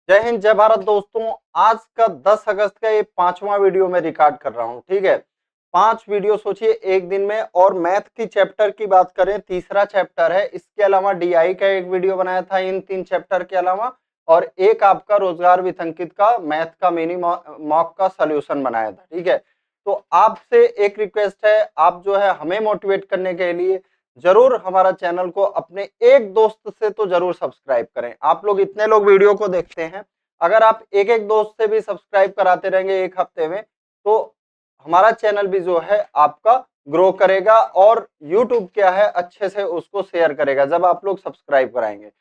जय हिंद जय भारत दोस्तों। आज का 10 अगस्त का ये 5वां वीडियो मैं रिकॉर्ड कर रहा हूँ। ठीक है, 5 वीडियो सोचिए एक दिन में। और मैथ की चैप्टर की बात करें, तीसरा चैप्टर है। इसके अलावा डीआई का एक वीडियो बनाया था इन 3 चैप्टर के अलावा, और एक आपका रोजगार विथंकित का मैथ का मिनी मॉक का सॉल्यूशन बनाया था। ठीक है, तो आपसे एक रिक्वेस्ट है, आप जो है हमें मोटिवेट करने के लिए जरूर हमारा चैनल को अपने एक दोस्त से तो जरूर सब्सक्राइब करें। आप लोग इतने लोग वीडियो को देखते हैं, अगर आप एक एक दोस्त से भी सब्सक्राइब कराते रहेंगे एक हफ्ते में, तो हमारा चैनल भी जो है आपका ग्रो करेगा और यूट्यूब क्या है अच्छे से उसको शेयर करेगा जब आप लोग सब्सक्राइब कराएंगे।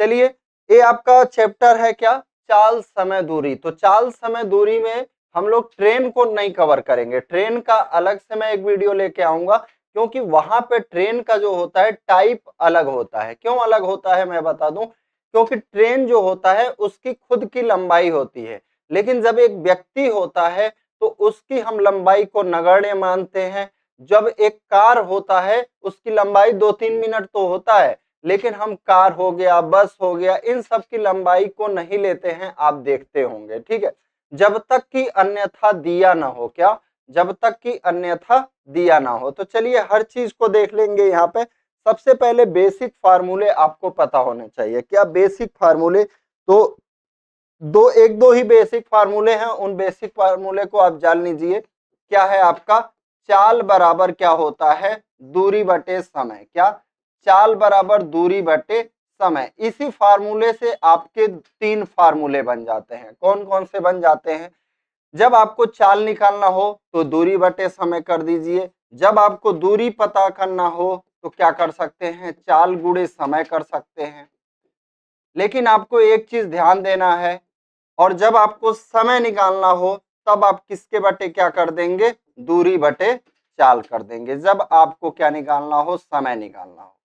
चलिए, ये आपका चैप्टर है क्या, चाल समय दूरी। तो चाल समय दूरी में हम लोग ट्रेन को नहीं कवर करेंगे, ट्रेन का अलग से मैं एक वीडियो लेके आऊंगा, क्योंकि वहां पे ट्रेन का जो होता है टाइप अलग होता है। क्यों अलग होता है मैं बता दूं, क्योंकि ट्रेन जो होता है उसकी खुद की लंबाई होती है, लेकिन जब एक व्यक्ति होता है तो उसकी हम लंबाई को नगण्य मानते हैं। जब एक कार होता है उसकी लंबाई 2-3 मिनट तो होता है, लेकिन हम कार हो गया, बस हो गया, इन सब की लंबाई को नहीं लेते हैं, आप देखते होंगे। ठीक है, जब तक कि अन्यथा दिया ना हो, क्या, जब तक कि अन्यथा दिया ना हो। तो चलिए हर चीज को देख लेंगे यहाँ पे। सबसे पहले बेसिक फार्मूले आपको पता होने चाहिए। क्या बेसिक फार्मूले, तो एक दो ही बेसिक फार्मूले हैं, उन बेसिक फार्मूले को आप जान लीजिए। क्या है आपका, चाल बराबर क्या होता है, दूरी बटे समय। क्या, चाल बराबर दूरी बटे समय। इसी फार्मूले से आपके 3 फार्मूले बन जाते हैं। कौन कौन से बन जाते हैं, जब आपको चाल निकालना हो तो दूरी बटे समय कर दीजिए, जब आपको दूरी पता करना हो तो क्या कर सकते हैं, चाल गुणे समय कर सकते हैं। लेकिन आपको एक चीज ध्यान देना है, और जब आपको समय निकालना हो तब आप किसके बटे क्या कर देंगे, दूरी बटे चाल कर देंगे, जब आपको क्या निकालना हो, समय निकालना हो।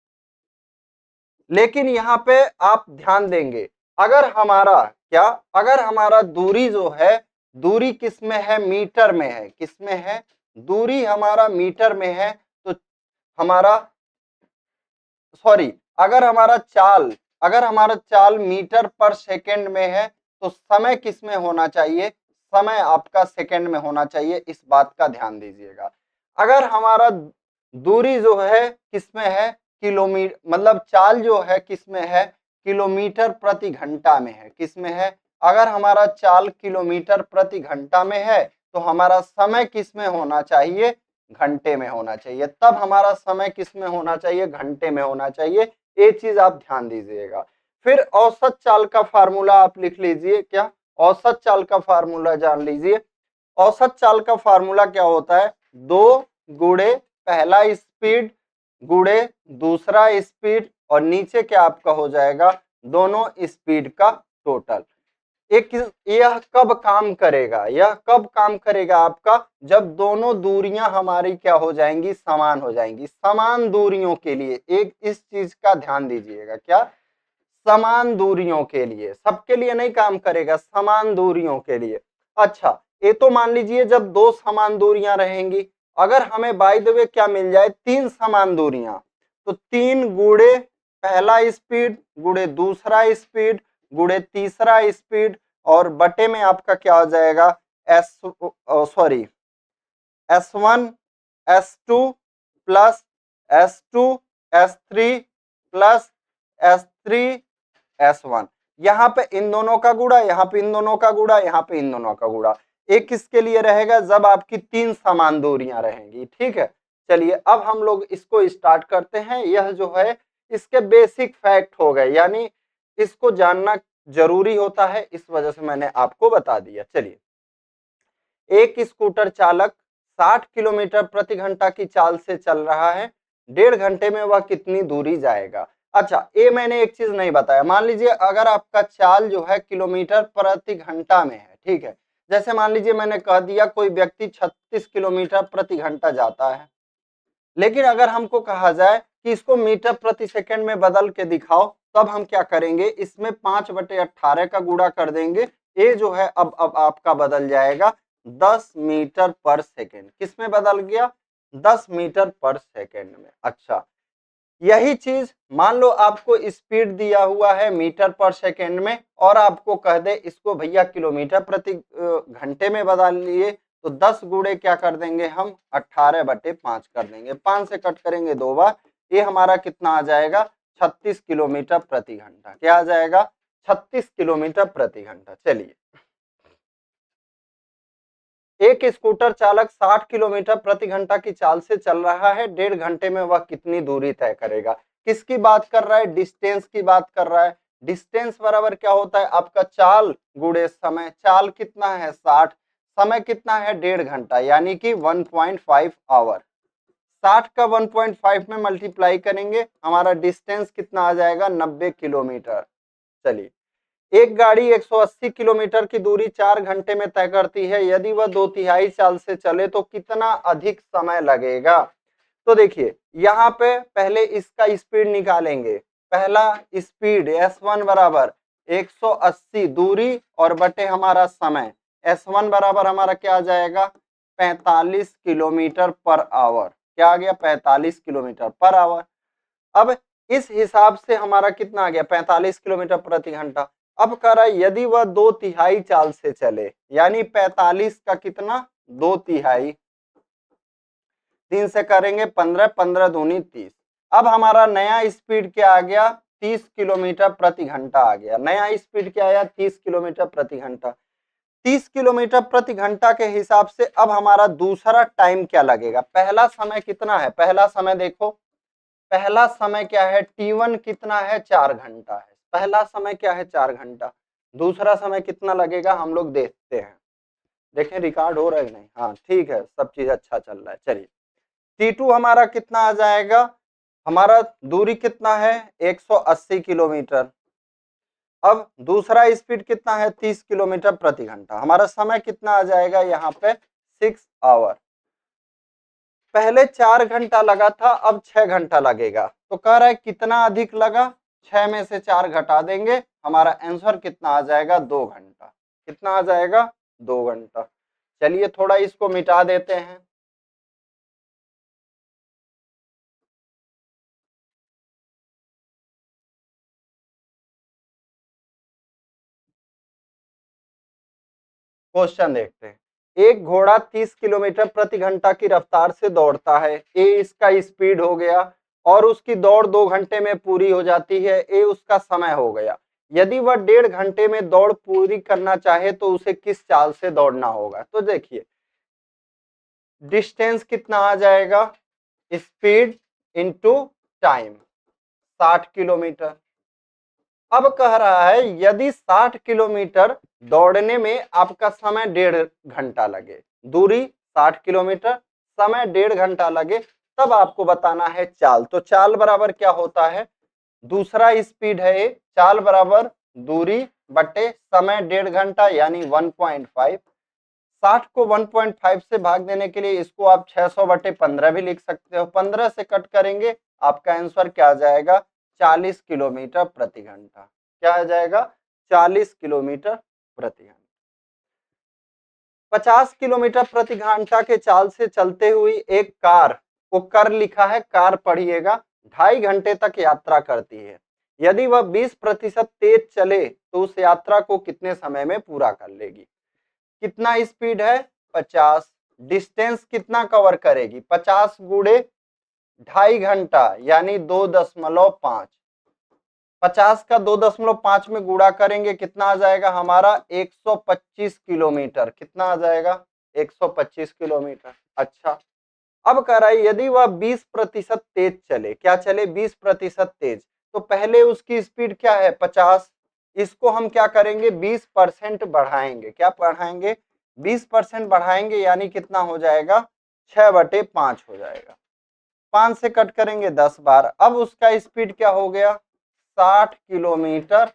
लेकिन यहाँ पे आप ध्यान देंगे, अगर हमारा क्या, अगर हमारा दूरी जो है, दूरी किस में है, मीटर में है। किस में है, दूरी हमारा मीटर में है, तो हमारा, सॉरी, अगर हमारा चाल मीटर पर सेकंड में है तो समय किस में होना चाहिए, समय आपका सेकंड में होना चाहिए। इस बात का ध्यान दीजिएगा। अगर हमारा दूरी जो है किस में है, किलोमीटर, मतलब चाल जो है किस में है, किलोमीटर प्रति घंटा में है। किस में है, अगर हमारा चाल किलोमीटर प्रति घंटा में है तो हमारा समय किस में होना चाहिए, घंटे में होना चाहिए। तब हमारा समय किस में होना चाहिए, घंटे में होना चाहिए। ये चीज आप ध्यान दीजिएगा। फिर औसत चाल का फार्मूला आप लिख लीजिए। क्या, औसत चाल का फार्मूला जान लीजिए। औसत चाल का फार्मूला क्या होता है, 2 गुणे पहला स्पीड गुणे दूसरा स्पीड, और नीचे क्या आपका हो जाएगा, दोनों स्पीड का टोटल। एक, यह कब काम करेगा, यह कब काम करेगा आपका, जब दोनों दूरियां हमारी क्या हो जाएंगी, समान हो जाएंगी। समान दूरियों के लिए एक इस चीज का ध्यान दीजिएगा। क्या, समान दूरियों के लिए, सबके लिए नहीं काम करेगा, समान दूरियों के लिए। अच्छा, ये तो मान लीजिए जब 2 समान दूरियां रहेंगी। अगर हमें बाय द वे क्या मिल जाए, 3 समान दूरियां, तो 3 गुणे पहला स्पीड गुणे दूसरा स्पीड गुणे तीसरा स्पीड, और बटे में आपका क्या हो जाएगा, S1 S2 plus S2 S3 plus S3 S1। यहाँ पे इन दोनों का गुणा, यहाँ पे इन दोनों का गुणा, यहाँ पे इन दोनों का गुणा। एक किसके लिए रहेगा, जब आपकी 3 समान दूरियां रहेंगी। ठीक है, चलिए अब हम लोग इसको स्टार्ट करते हैं। यह जो है इसके बेसिक फैक्ट हो गए, यानी इसको जानना जरूरी होता है, इस वजह से मैंने आपको बता दिया। चलिए, एक स्कूटर चालक 60 किलोमीटर प्रति घंटा की चाल से चल रहा है, 1.5 घंटे में वह कितनी दूरी जाएगा। अच्छा, ये मैंने एक चीज नहीं बताया। मान लीजिए अगर आपका चाल जो है किलोमीटर प्रति घंटा में है, ठीक है, जैसे मान लीजिए मैंने कह दिया कोई व्यक्ति 36 किलोमीटर प्रति घंटा जाता है, लेकिन अगर हमको कहा जाए कि इसको मीटर प्रति सेकंड में बदल के दिखाओ, तब हम क्या करेंगे, इसमें 5/18 का गुणा कर देंगे। ये जो है अब आपका बदल जाएगा 10 मीटर पर सेकंड। किस में बदल गया, 10 मीटर पर सेकंड में। अच्छा, यही चीज मान लो आपको स्पीड दिया हुआ है मीटर पर सेकेंड में और आपको कह दे इसको भैया किलोमीटर प्रति घंटे में बदल लिए, तो 10 गुणे क्या कर देंगे हम 18/5 कर देंगे, 5 से कट करेंगे 2 बार, ये हमारा कितना आ जाएगा 36 किलोमीटर प्रति घंटा। क्या आ जाएगा 36 किलोमीटर प्रति घंटा। चलिए, एक स्कूटर चालक 60 किलोमीटर प्रति घंटा की चाल से चल रहा है, 1.5 घंटे में वह कितनी दूरी तय करेगा। किसकी बात कर रहा है, डिस्टेंस की बात कर रहा है। डिस्टेंस बराबर क्या होता है आपका चाल गुणे समय, चाल कितना है 60, समय कितना है 1.5 घंटा यानी कि 1.5 आवर। 60 का 1.5 में मल्टीप्लाई करेंगे, हमारा डिस्टेंस कितना आ जाएगा 90 किलोमीटर। चलिए, एक गाड़ी 180 किलोमीटर की दूरी 4 घंटे में तय करती है, यदि वह 2/3 चाल से चले तो कितना अधिक समय लगेगा। तो देखिए यहाँ पे पहले इसका स्पीड निकालेंगे। पहला स्पीड S1 बराबर 180 दूरी और बटे हमारा समय, S1 बराबर हमारा क्या आ जाएगा 45 किलोमीटर पर आवर। क्या आ गया 45 किलोमीटर पर आवर। अब इस हिसाब से हमारा कितना आ गया 45 किलोमीटर प्रति घंटा। अब कह रहा है यदि वह 2/3 चाल से चले, यानी 45 का कितना 2/3, 3 से करेंगे 15, 15 दूनी 30। अब हमारा नया स्पीड क्या आ गया 30 किलोमीटर प्रति घंटा आ गया। नया स्पीड क्या आया 30 किलोमीटर प्रति घंटा। 30 किलोमीटर प्रति घंटा के हिसाब से अब हमारा दूसरा टाइम क्या लगेगा। पहला समय कितना है, पहला समय देखो, पहला समय क्या है T1 कितना है 4 घंटा है, पहला समय क्या है 4 घंटा। दूसरा समय कितना लगेगा हम लोग देखते हैं, देखें रिकॉर्ड हो रहा है कि नहीं। हाँ ठीक है, सब चीज अच्छा चल रहा है। चलिए, T2 हमारा कितना आ जाएगा, हमारा दूरी कितना है 180 किलोमीटर। अब दूसरा स्पीड कितना है 30 किलोमीटर प्रति घंटा। हमारा समय कितना आ जाएगा यहाँ पे 6 आवर। पहले 4 घंटा लगा था, अब 6 घंटा लगेगा। तो कह रहा है कितना अधिक लगा, 6 में से 4 घटा देंगे, हमारा आंसर कितना आ जाएगा 2 घंटा। कितना आ जाएगा 2 घंटा। चलिए थोड़ा इसको मिटा देते हैं। क्वेश्चन देखते हैं। एक घोड़ा 30 किलोमीटर प्रति घंटा की रफ्तार से दौड़ता है, ए इसका स्पीड हो गया और उसकी दौड़ 2 घंटे में पूरी हो जाती है, ए उसका समय हो गया। यदि वह 1.5 घंटे में दौड़ पूरी करना चाहे तो उसे किस चाल से दौड़ना होगा। तो देखिए डिस्टेंस कितना आ जाएगा, स्पीड इनटू टाइम 60 किलोमीटर। अब कह रहा है यदि 60 किलोमीटर दौड़ने में आपका समय 1.5 घंटा लगे, दूरी 60 किलोमीटर, समय 1.5 घंटा लगे, तब आपको बताना है चाल। तो चाल बराबर क्या होता है, दूसरा स्पीड है चाल बराबर दूरी बटे समय 1.5 घंटा यानी 1.5। 60 को 1.5 से भाग देने के लिए इसको आप 600/15 भी लिख सकते हो। 15 से कट करेंगे, आपका आंसर क्या आ जाएगा 40 किलोमीटर प्रति घंटा। क्या आ जाएगा 40 किलोमीटर प्रति घंटा। 50 किलोमीटर प्रति घंटा के चाल से चलते हुए एक कार, वो कर लिखा है कार पढ़िएगा, 2.5 घंटे तक यात्रा करती है। यदि वह 20% तेज चले तो उस यात्रा को कितने समय में पूरा कर लेगी। कितना स्पीड है 50, डिस्टेंस कितना कवर करेगी 50 गुणे 2.5 घंटा यानी 2.5। 50 का 2.5 में गुणा करेंगे कितना आ जाएगा हमारा 125 किलोमीटर। कितना आ जाएगा 125 किलोमीटर। अच्छा, अब कह रहा है यदि वह 20% तेज चले, क्या चले 20% तेज, तो पहले उसकी स्पीड क्या है 50, इसको हम क्या करेंगे 20% बढ़ाएंगे। क्या बढ़ाएंगे 20% बढ़ाएंगे यानी कितना हो जाएगा 6/5 हो जाएगा। 5 से कट करेंगे 10 बार। अब उसका स्पीड क्या हो गया 60 किलोमीटर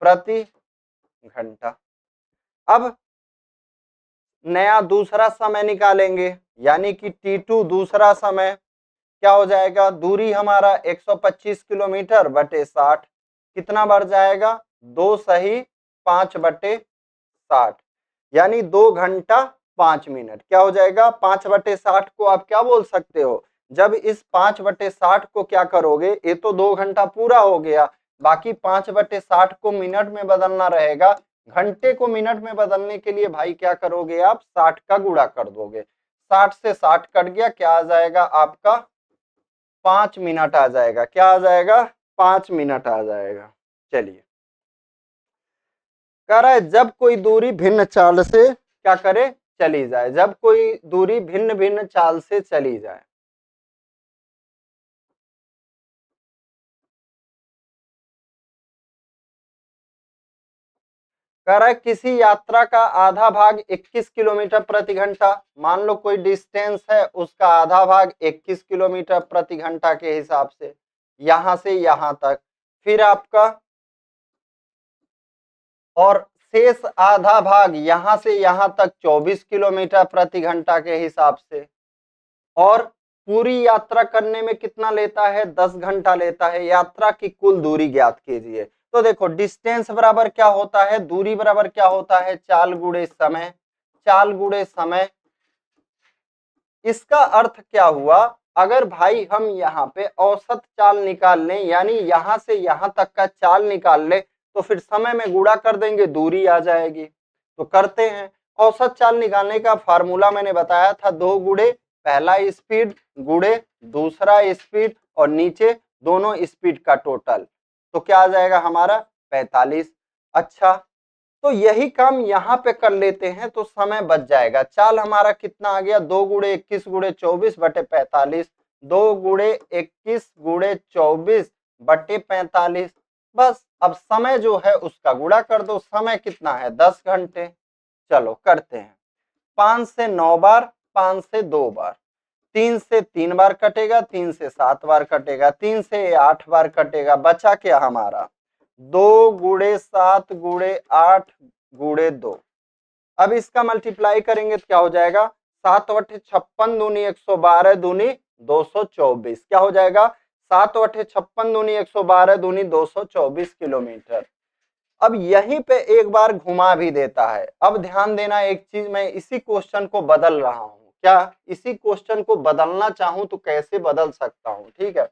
प्रति घंटा। अब नया दूसरा समय निकालेंगे यानी कि T2 दूसरा समय क्या हो जाएगा, दूरी हमारा 125 किलोमीटर बटे 60, कितना बढ़ जाएगा 2 सही 5/60 यानी 2 घंटा 5 मिनट। क्या हो जाएगा 5/60 को आप क्या बोल सकते हो जब इस 5/60 को क्या करोगे, ये तो 2 घंटा पूरा हो गया, बाकी 5/60 को मिनट में बदलना रहेगा। घंटे को मिनट में बदलने के लिए भाई क्या करोगे, आप 60 का गुणा कर दोगे। 60 से 60 कट गया, क्या आ जाएगा आपका 5 मिनट आ जाएगा। क्या आ जाएगा, 5 मिनट आ जाएगा। चलिए, कह रहा है जब कोई दूरी भिन्न चाल से क्या करे, चली जाए। जब कोई दूरी भिन्न भिन्न चाल से चली जाए, कह रहा है किसी यात्रा का आधा भाग 21 किलोमीटर प्रति घंटा। मान लो कोई डिस्टेंस है, उसका आधा भाग 21 किलोमीटर प्रति घंटा के हिसाब से यहां से यहां तक, फिर आपका और शेष आधा भाग यहां से यहां तक 24 किलोमीटर प्रति घंटा के हिसाब से, और पूरी यात्रा करने में कितना लेता है, 10 घंटा लेता है। यात्रा की कुल दूरी ज्ञात कीजिए। तो देखो डिस्टेंस बराबर क्या होता है, दूरी बराबर क्या होता है, चाल गुणे समय। चाल गुणे समय, इसका अर्थ क्या हुआ, अगर भाई हम यहाँ पे औसत चाल निकाल लें, यानी यहां से यहां तक का चाल निकाल ले, तो फिर समय में गुणा कर देंगे, दूरी आ जाएगी। तो करते हैं। औसत चाल निकालने का फार्मूला मैंने बताया था, 2 गुणे पहला स्पीड गुणे दूसरा स्पीड और नीचे दोनों स्पीड का टोटल, तो क्या आ जाएगा हमारा 45। अच्छा, तो यही काम यहाँ पे कर लेते हैं तो समय बच जाएगा। चाल हमारा कितना आ गया, 2 गुणे 21 गुणे 24 बटे 45। 2 गुणे 21 गुणे 24 बटे 45। बस अब समय जो है उसका गुणा कर दो। समय कितना है, 10 घंटे। चलो करते हैं। 5 से 9 बार, 5 से 2 बार, 3 से 3 बार कटेगा, 3 से 7 बार कटेगा, 3 से 8 बार कटेगा। बचा क्या हमारा, 2 गुणे 7 गुणे 8 गुणे 2। अब इसका मल्टीप्लाई करेंगे तो क्या हो जाएगा, 7/56 दूनी 112 दूनी 224। क्या हो जाएगा, 7/56 दूनी 112 दूनी 224 किलोमीटर। अब यहीं पे एक बार घुमा भी देता है। अब ध्यान देना एक चीज, मैं इसी क्वेश्चन को बदल रहा हूं। क्या इसी क्वेश्चन को बदलना चाहूं तो कैसे बदल सकता हूं, ठीक है।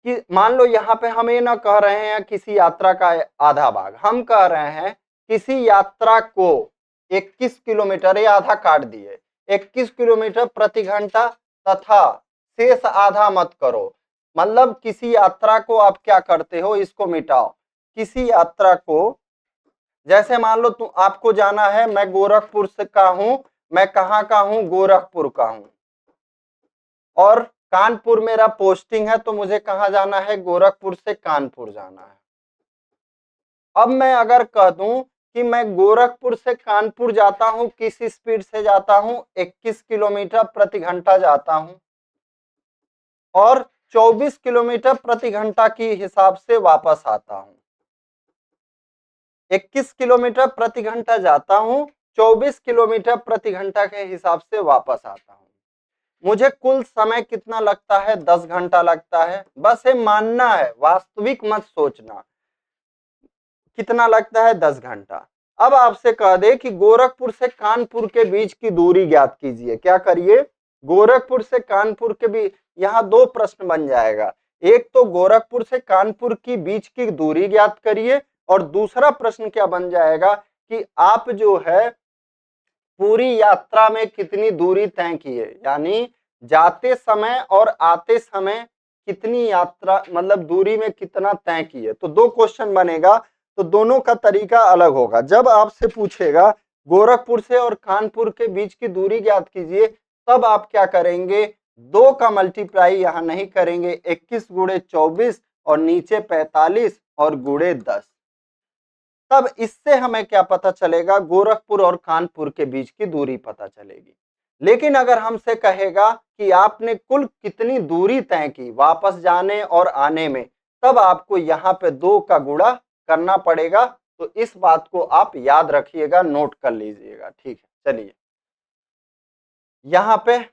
कि मान लो यहाँ पे हम ये ना कह रहे हैं किसी यात्रा का आधा भाग, हम कह रहे हैं किसी यात्रा को 21 किलोमीटर, ये आधा काट दिए, 21 किलोमीटर प्रति घंटा तथा शेष आधा मत करो। मतलब किसी यात्रा को आप क्या करते हो, इसको मिटाओ। किसी यात्रा को, जैसे मान लो आपको जाना है, मैं गोरखपुर से का हूं, मैं कहाँ का हूं, गोरखपुर का हूं, और कानपुर मेरा पोस्टिंग है, तो मुझे कहाँ जाना है, गोरखपुर से कानपुर जाना है। अब मैं अगर कह दूं कि मैं गोरखपुर से कानपुर जाता हूं, किस स्पीड से जाता हूं, 21 किलोमीटर प्रति घंटा जाता हूं, और 24 किलोमीटर प्रति घंटा की हिसाब से वापस आता हूं। 21 किलोमीटर प्रति घंटा जाता हूं, 24 किलोमीटर प्रति घंटा के हिसाब से वापस आता हूं। मुझे कुल समय कितना लगता है, 10 घंटा लगता है। बस ये मानना है, वास्तविक मत सोचना। कितना लगता है, 10 घंटा। अब आपसे कह दे कि गोरखपुर से कानपुर के बीच की दूरी ज्ञात कीजिए। क्या करिए, गोरखपुर से कानपुर के बीच, यहाँ 2 प्रश्न बन जाएगा। एक तो गोरखपुर से कानपुर की बीच की दूरी ज्ञात करिए, और दूसरा प्रश्न क्या बन जाएगा कि आप जो है पूरी यात्रा में कितनी दूरी तय की है, यानी जाते समय और आते समय कितनी यात्रा, मतलब दूरी में कितना तय की है। तो 2 क्वेश्चन बनेगा, तो दोनों का तरीका अलग होगा। जब आपसे पूछेगा गोरखपुर से और कानपुर के बीच की दूरी ज्ञात कीजिए, तब आप क्या करेंगे, 2 का मल्टीप्लाई यहां नहीं करेंगे, 21 गुणे 24 और नीचे 45 और गुणे 10। तब इससे हमें क्या पता चलेगा, गोरखपुर और कानपुर के बीच की दूरी पता चलेगी। लेकिन अगर हमसे कहेगा कि आपने कुल कितनी दूरी तय की वापस जाने और आने में, तब आपको यहाँ पे 2 का गुणा करना पड़ेगा। तो इस बात को आप याद रखिएगा, नोट कर लीजिएगा, ठीक है। चलिए, यहाँ पे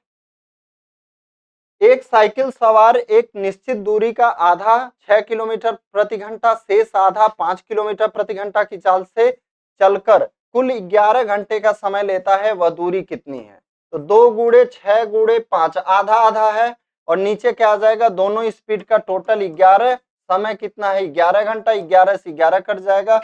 एक साइकिल सवार एक निश्चित दूरी का आधा 6 किलोमीटर प्रति घंटा, शेष आधा 5 किलोमीटर प्रति घंटा की चाल से चलकर कुल 11 घंटे का समय लेता है, वह दूरी कितनी है। तो 2 गुणे 6 गुणे 5 आधा आधा है, और नीचे क्या आ जाएगा, दोनों स्पीड का टोटल 11, समय कितना है 11 घंटा, 11 से 11 कट जाएगा,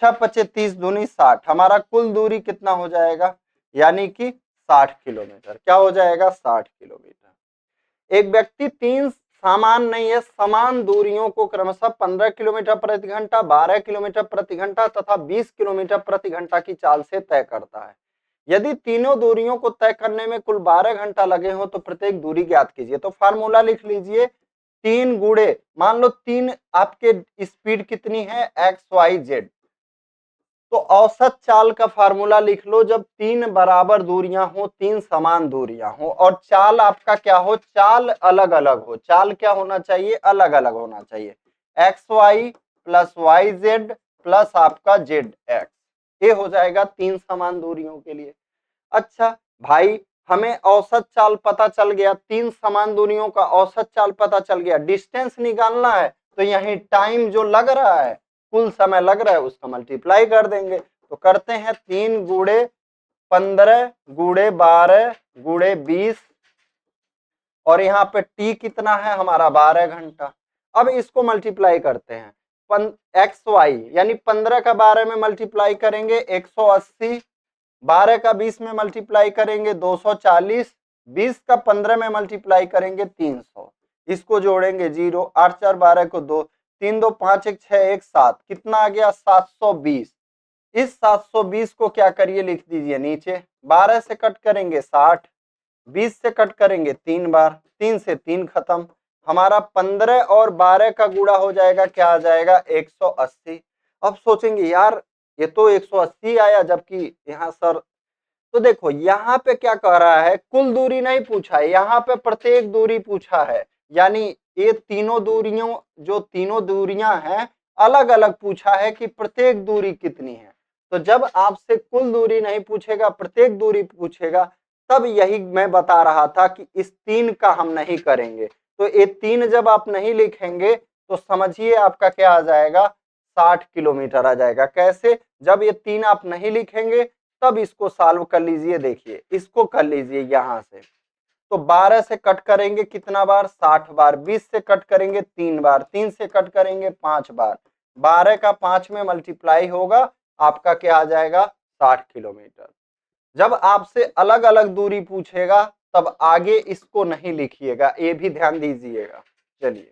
6 पचे 30 दूनी 60, हमारा कुल दूरी कितना हो जाएगा, यानी कि 60 किलोमीटर। क्या हो जाएगा, 60 किलोमीटर। एक व्यक्ति 3 समान नहीं है समान दूरियों को क्रमशः 15 किलोमीटर प्रति घंटा, 12 किलोमीटर प्रति घंटा तथा 20 किलोमीटर प्रति घंटा की चाल से तय करता है। यदि तीनों दूरियों को तय करने में कुल 12 घंटा लगे हो तो प्रत्येक दूरी ज्ञात कीजिए। तो फार्मूला लिख लीजिए, 3 गुणे, मान लो 3 आपके स्पीड कितनी है, XYZ, तो औसत चाल का फार्मूला लिख लो, जब 3 बराबर दूरियां हो, 3 समान दूरियां हो और चाल आपका क्या हो, चाल अलग अलग हो। चाल क्या होना चाहिए, अलग अलग होना चाहिए। XY प्लस YZ प्लस आपका ZX, ये हो जाएगा 3 समान दूरियों के लिए। अच्छा भाई, हमें औसत चाल पता चल गया, 3 समान दूरियों का औसत चाल पता चल गया, डिस्टेंस निकालना है तो यही टाइम जो लग रहा है, कुल समय लग रहा है, उसका मल्टीप्लाई कर देंगे। तो करते हैं 3 गुणे 15 गुणे 12 गुणे 20, और यहाँ पे टी कितना है हमारा 12 घंटा। अब इसको मल्टीप्लाई करते हैं, XY यानी 15 का 12 में मल्टीप्लाई करेंगे 180, 12 का 20 में मल्टीप्लाई करेंगे 240, 20 का 15 में मल्टीप्लाई करेंगे 300, इसको जोड़ेंगे 0, 8 4 12 को 2, 3 2 5 1 6 1 7, कितना आ गया 720। इस 720 को क्या करिए, लिख दीजिए नीचे, 12 से कट करेंगे 60, 20 से कट करेंगे 3 बार, 3 से 3 खत्म, हमारा 15 और 12 का गुणा हो जाएगा, क्या आ जाएगा 180। अब सोचेंगे यार ये तो 180 आया, जबकि यहाँ सर, तो देखो यहाँ पे क्या कह रहा है, कुल दूरी नहीं पूछा है, यहाँ पे प्रत्येक दूरी पूछा है, यानी ये तीनों दूरियों, जो तीनों दूरियां हैं अलग अलग पूछा है कि प्रत्येक दूरी कितनी है। तो जब आपसे कुल दूरी नहीं पूछेगा, प्रत्येक दूरी पूछेगा, तब यही मैं बता रहा था कि इस 3 का हम नहीं करेंगे। तो ये 3 जब आप नहीं लिखेंगे तो समझिए आपका क्या आ जाएगा, 60 किलोमीटर आ जाएगा। कैसे, जब ये 3 आप नहीं लिखेंगे तब इसको सॉल्व कर लीजिए। देखिए इसको कर लीजिए यहां से, तो 12 से कट करेंगे कितना बार, 60 बार, 20 से कट करेंगे 3 बार, 3 से कट करेंगे 5 बार, 12 का 5 में मल्टीप्लाई होगा, आपका क्या आ जाएगा 60 किलोमीटर। जब आपसे अलग अलग दूरी पूछेगा तब आगे इसको नहीं लिखिएगा, ये भी ध्यान दीजिएगा। चलिए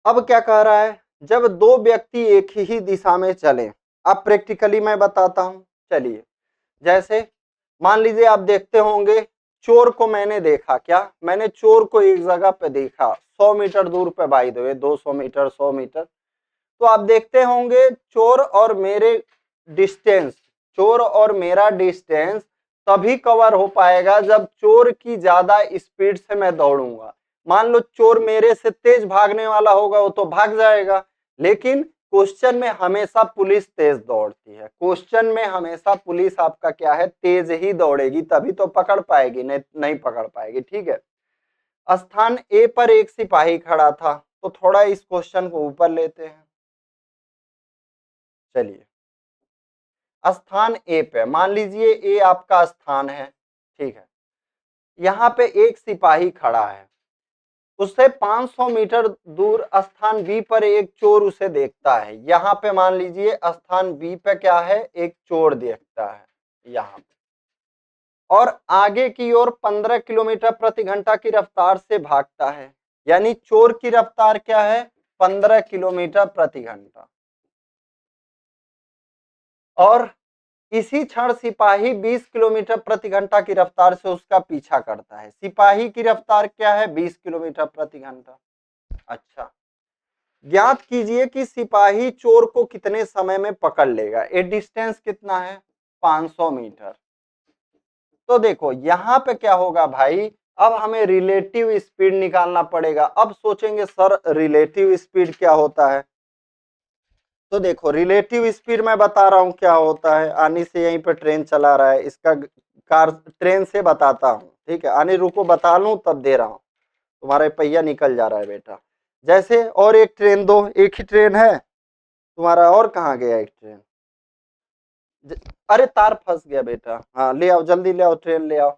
अब क्या कह रहा है, जब दो व्यक्ति एक ही दिशा में चले, अब प्रैक्टिकली मैं बताता हूं। चलिए जैसे मान लीजिए आप देखते होंगे, चोर को मैंने देखा, क्या मैंने चोर को एक जगह पे देखा 100 मीटर दूर पे, by the way 200 metre 100 metre, तो आप देखते होंगे चोर और मेरे डिस्टेंस, चोर और मेरा डिस्टेंस तभी कवर हो पाएगा जब चोर की ज्यादा स्पीड से मैं दौड़ूंगा। मान लो चोर मेरे से तेज भागने वाला होगा, वो तो भाग जाएगा, लेकिन क्वेश्चन में हमेशा पुलिस तेज दौड़ती है, क्वेश्चन में हमेशा पुलिस आपका क्या है, तेज ही दौड़ेगी, तभी तो पकड़ पाएगी, नहीं पकड़ पाएगी। ठीक है, स्थान ए पर एक सिपाही खड़ा था, तो थोड़ा इस क्वेश्चन को ऊपर लेते हैं। चलिए स्थान ए पे मान लीजिए ए आपका स्थान है, ठीक है, यहाँ पे एक सिपाही खड़ा है, उससे 500 मीटर दूर स्थान बी पर एक चोर उसे देखता है। यहाँ पे मान लीजिए स्थान बी पे क्या है, एक चोर देखता है यहाँ पे, और आगे की ओर 15 किलोमीटर प्रति घंटा की रफ्तार से भागता है, यानी चोर की रफ्तार क्या है, 15 किलोमीटर प्रति घंटा, और इसी क्षण सिपाही 20 किलोमीटर प्रति घंटा की रफ्तार से उसका पीछा करता है। सिपाही की रफ्तार क्या है, 20 किलोमीटर प्रति घंटा। अच्छा, ज्ञात कीजिए कि सिपाही चोर को कितने समय में पकड़ लेगा। ये डिस्टेंस कितना है, 500 मीटर। तो देखो यहाँ पे क्या होगा भाई, अब हमें रिलेटिव स्पीड निकालना पड़ेगा। अब सोचेंगे सर रिलेटिव स्पीड क्या होता है, तो देखो रिलेटिव स्पीड मैं बता रहा हूँ क्या होता है। आनी से यहीं पे ट्रेन चला रहा है, इसका कार ट्रेन से बताता हूँ, ठीक है, आनी रुको बता लूं तब दे रहा हूँ, तुम्हारा पहिया निकल जा रहा है बेटा। जैसे और एक ट्रेन दो, एक ही ट्रेन है तुम्हारा, और कहाँ गया एक ट्रेन, अरे तार फंस गया बेटा, हाँ ले आओ, जल्दी ले आओ, ट्रेन ले आओ।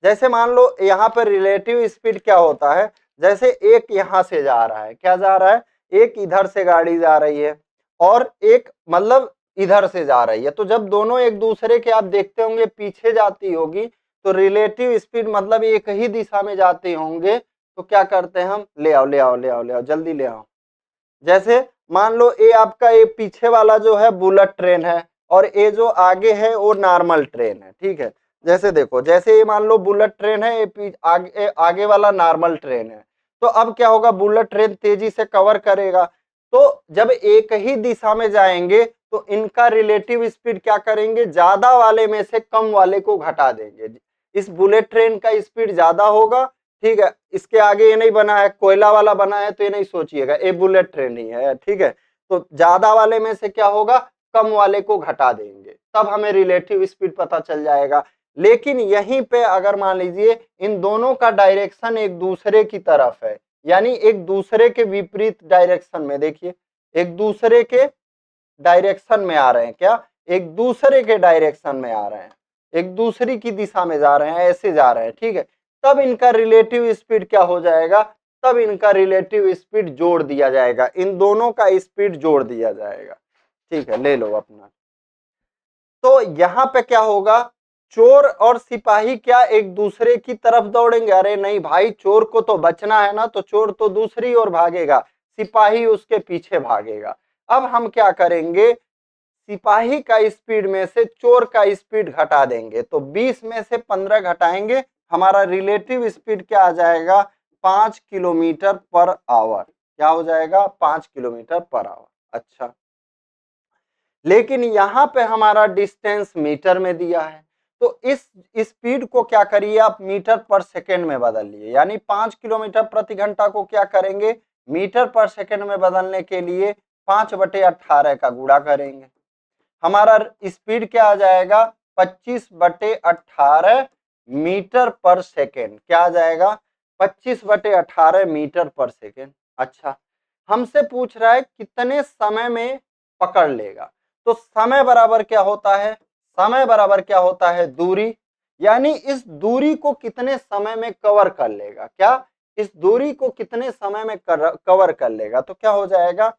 जैसे मान लो यहाँ पर रिलेटिव स्पीड क्या होता है, जैसे एक यहाँ से जा रहा है, क्या जा रहा है, एक इधर से गाड़ी जा रही है और एक मतलब इधर से जा रही है, तो जब दोनों एक दूसरे के आप देखते होंगे पीछे जाती होगी, तो रिलेटिव स्पीड मतलब एक ही दिशा में जाते होंगे, तो क्या करते हैं हम, ले आओ ले आओ ले आओ ले आओ, जल्दी ले आओ। जैसे मान लो ये आपका ये पीछे वाला जो है बुलेट ट्रेन है और ये जो आगे है वो नॉर्मल ट्रेन है, ठीक है। जैसे देखो, जैसे ये मान लो बुलेट ट्रेन है, ये आगे वाला नॉर्मल ट्रेन है, तो अब क्या होगा, बुलेट ट्रेन तेजी से कवर करेगा, तो जब एक ही दिशा में जाएंगे तो इनका रिलेटिव स्पीड क्या करेंगे, ज्यादा वाले में से कम वाले को घटा देंगे। इस बुलेट ट्रेन का स्पीड ज्यादा होगा, ठीक है, इसके आगे ये नहीं बना है, कोयला वाला बना है, तो ये नहीं सोचिएगा, ये बुलेट ट्रेन ही है, ठीक है। तो ज्यादा वाले में से क्या होगा, कम वाले को घटा देंगे, तब हमें रिलेटिव स्पीड पता चल जाएगा। लेकिन यहीं पे अगर मान लीजिए इन दोनों का डायरेक्शन एक दूसरे की तरफ है, यानी एक दूसरे के विपरीत डायरेक्शन में, देखिए एक दूसरे के डायरेक्शन में आ रहे हैं, क्या एक दूसरे के डायरेक्शन में आ रहे हैं, एक दूसरी की दिशा में जा रहे हैं, ऐसे जा रहे हैं, ठीक है, तब इनका रिलेटिव स्पीड क्या हो जाएगा, तब इनका रिलेटिव स्पीड जोड़ दिया जाएगा, इन दोनों का स्पीड जोड़ दिया जाएगा, ठीक है, ले लो अपना। तो यहां पे क्या होगा, चोर और सिपाही क्या एक दूसरे की तरफ दौड़ेंगे, अरे नहीं भाई, चोर को तो बचना है ना, तो चोर तो दूसरी ओर भागेगा, सिपाही उसके पीछे भागेगा। अब हम क्या करेंगे, सिपाही का स्पीड में से चोर का स्पीड घटा देंगे, तो 20 में से 15 घटाएंगे, हमारा रिलेटिव स्पीड क्या आ जाएगा, 5 किलोमीटर पर आवर, क्या हो जाएगा, 5 किलोमीटर पर आवर। अच्छा, लेकिन यहां पे हमारा डिस्टेंस मीटर में दिया है, तो इस स्पीड को क्या करिए आप, मीटर पर सेकेंड में बदल लिए, यानी 5 किलोमीटर प्रति घंटा को क्या करेंगे, मीटर पर सेकेंड में बदलने के लिए 5/18 का गुणा करेंगे, हमारा स्पीड क्या आ जाएगा, 25/18 मीटर पर सेकेंड, क्या आ जाएगा, 25/18 मीटर पर सेकेंड। अच्छा, हमसे पूछ रहा है कितने समय में पकड़ लेगा, तो समय बराबर क्या होता है, समय बराबर क्या होता है, दूरी, यानी इस दूरी को कितने समय में कवर कर लेगा, क्या इस दूरी को कितने समय में कवर कर लेगा, तो क्या हो जाएगा,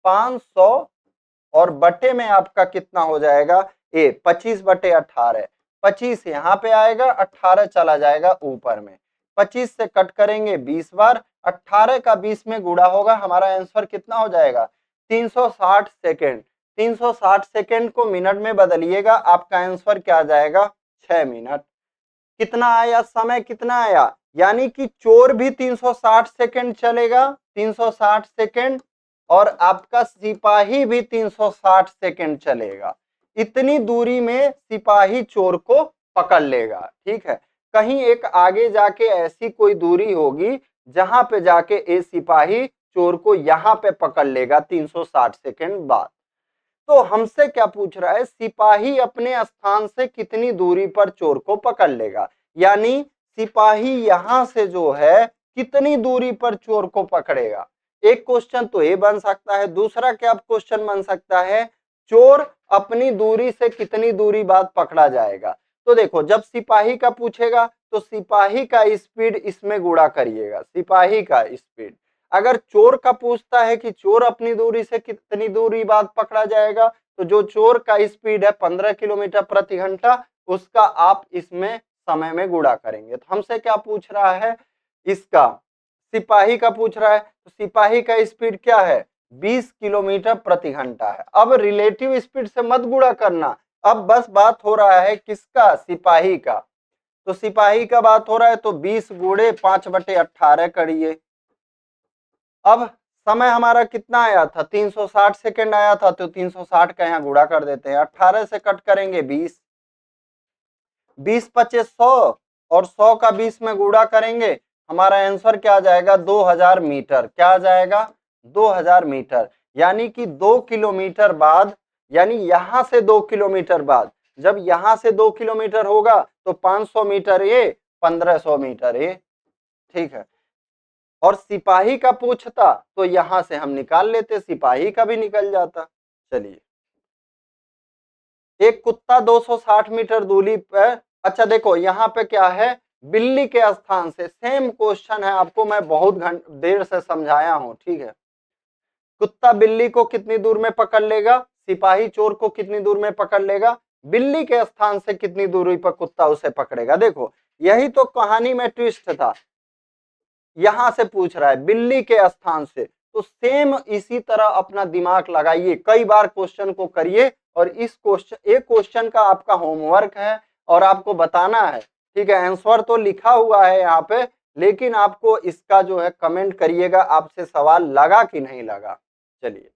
500 और बटे में आपका कितना हो जाएगा, 25/18, 25 यहाँ पे आएगा, 18 चला जाएगा ऊपर में, 25 से कट करेंगे 20 बार, 18 का 20 में गुणा होगा, हमारा आंसर कितना हो जाएगा, 360 सेकेंड। 360 सेकेंड को मिनट में बदलिएगा, आपका आंसर क्या आ जाएगा, 6 मिनट। कितना आया, समय कितना आया, यानी कि चोर भी 360 सेकेंड चलेगा, 360 सेकेंड, और आपका सिपाही भी 360 सेकेंड चलेगा, इतनी दूरी में सिपाही चोर को पकड़ लेगा, ठीक है। कहीं एक आगे जाके ऐसी कोई दूरी होगी जहां पे जाके ये सिपाही चोर को यहां पे पकड़ लेगा 360 सेकेंड बाद। तो हमसे क्या पूछ रहा है, सिपाही अपने स्थान से कितनी दूरी पर चोर को पकड़ लेगा, यानी सिपाही यहां से जो है कितनी दूरी पर चोर को पकड़ेगा। एक क्वेश्चन तो ये बन सकता है, दूसरा क्या क्वेश्चन बन सकता है, चोर अपनी दूरी से कितनी दूरी बाद पकड़ा जाएगा। तो देखो, जब सिपाही का पूछेगा तो सिपाही का स्पीड इसमें गुणा करिएगा, सिपाही का स्पीड। अगर चोर का पूछता है कि चोर अपनी दूरी से कितनी दूरी बाद पकड़ा जाएगा, तो जो चोर का स्पीड है 15 किलोमीटर प्रति घंटा, उसका आप इसमें समय में गुणा करेंगे। तो हमसे क्या पूछ रहा है, इसका सिपाही का पूछ रहा है, तो सिपाही का स्पीड क्या है, 20 किलोमीटर प्रति घंटा है। अब रिलेटिव स्पीड से मत गुणा करना, अब बस बात हो रहा है किसका, सिपाही का। तो सिपाही का बात हो रहा है, तो 20 गुणे 5/18 करिए। अब समय हमारा कितना आया था, 360 सेकेंड आया था, तो 360 का यहाँ गुणा कर देते हैं, 18 से कट करेंगे 20, 20 25 100, और 100 का 20 में गुणा करेंगे, हमारा आंसर क्या आ जाएगा, 2000 मीटर, क्या आ जाएगा, 2000 मीटर। यानी कि 2 किलोमीटर बाद, यानी यहां से 2 किलोमीटर बाद, जब यहां से 2 किलोमीटर होगा तो 500 मीटर ये, 1500 मीटर ये, ठीक है। और सिपाही का पूछता तो यहां से हम निकाल लेते, सिपाही का भी निकल जाता। चलिए, एक कुत्ता 260 मीटर दूरी पर, अच्छा देखो यहाँ पे क्या है, बिल्ली के स्थान से, सेम क्वेश्चन है, आपको मैं बहुत देर से समझाया हूं, ठीक है। कुत्ता बिल्ली को कितनी दूर में पकड़ लेगा, सिपाही चोर को कितनी दूर में पकड़ लेगा, बिल्ली के स्थान से कितनी दूरी पर कुत्ता उसे पकड़ेगा। देखो यही तो कहानी में ट्विस्ट था, यहां से पूछ रहा है बिल्ली के स्थान से, तो सेम इसी तरह अपना दिमाग लगाइए, कई बार क्वेश्चन को करिए, और इस क्वेश्चन, एक क्वेश्चन का आपका होमवर्क है और आपको बताना है, ठीक है। आंसर तो लिखा हुआ है यहाँ पे, लेकिन आपको इसका जो है कमेंट करिएगा, आपसे सवाल लगा कि नहीं लगा। चलिए,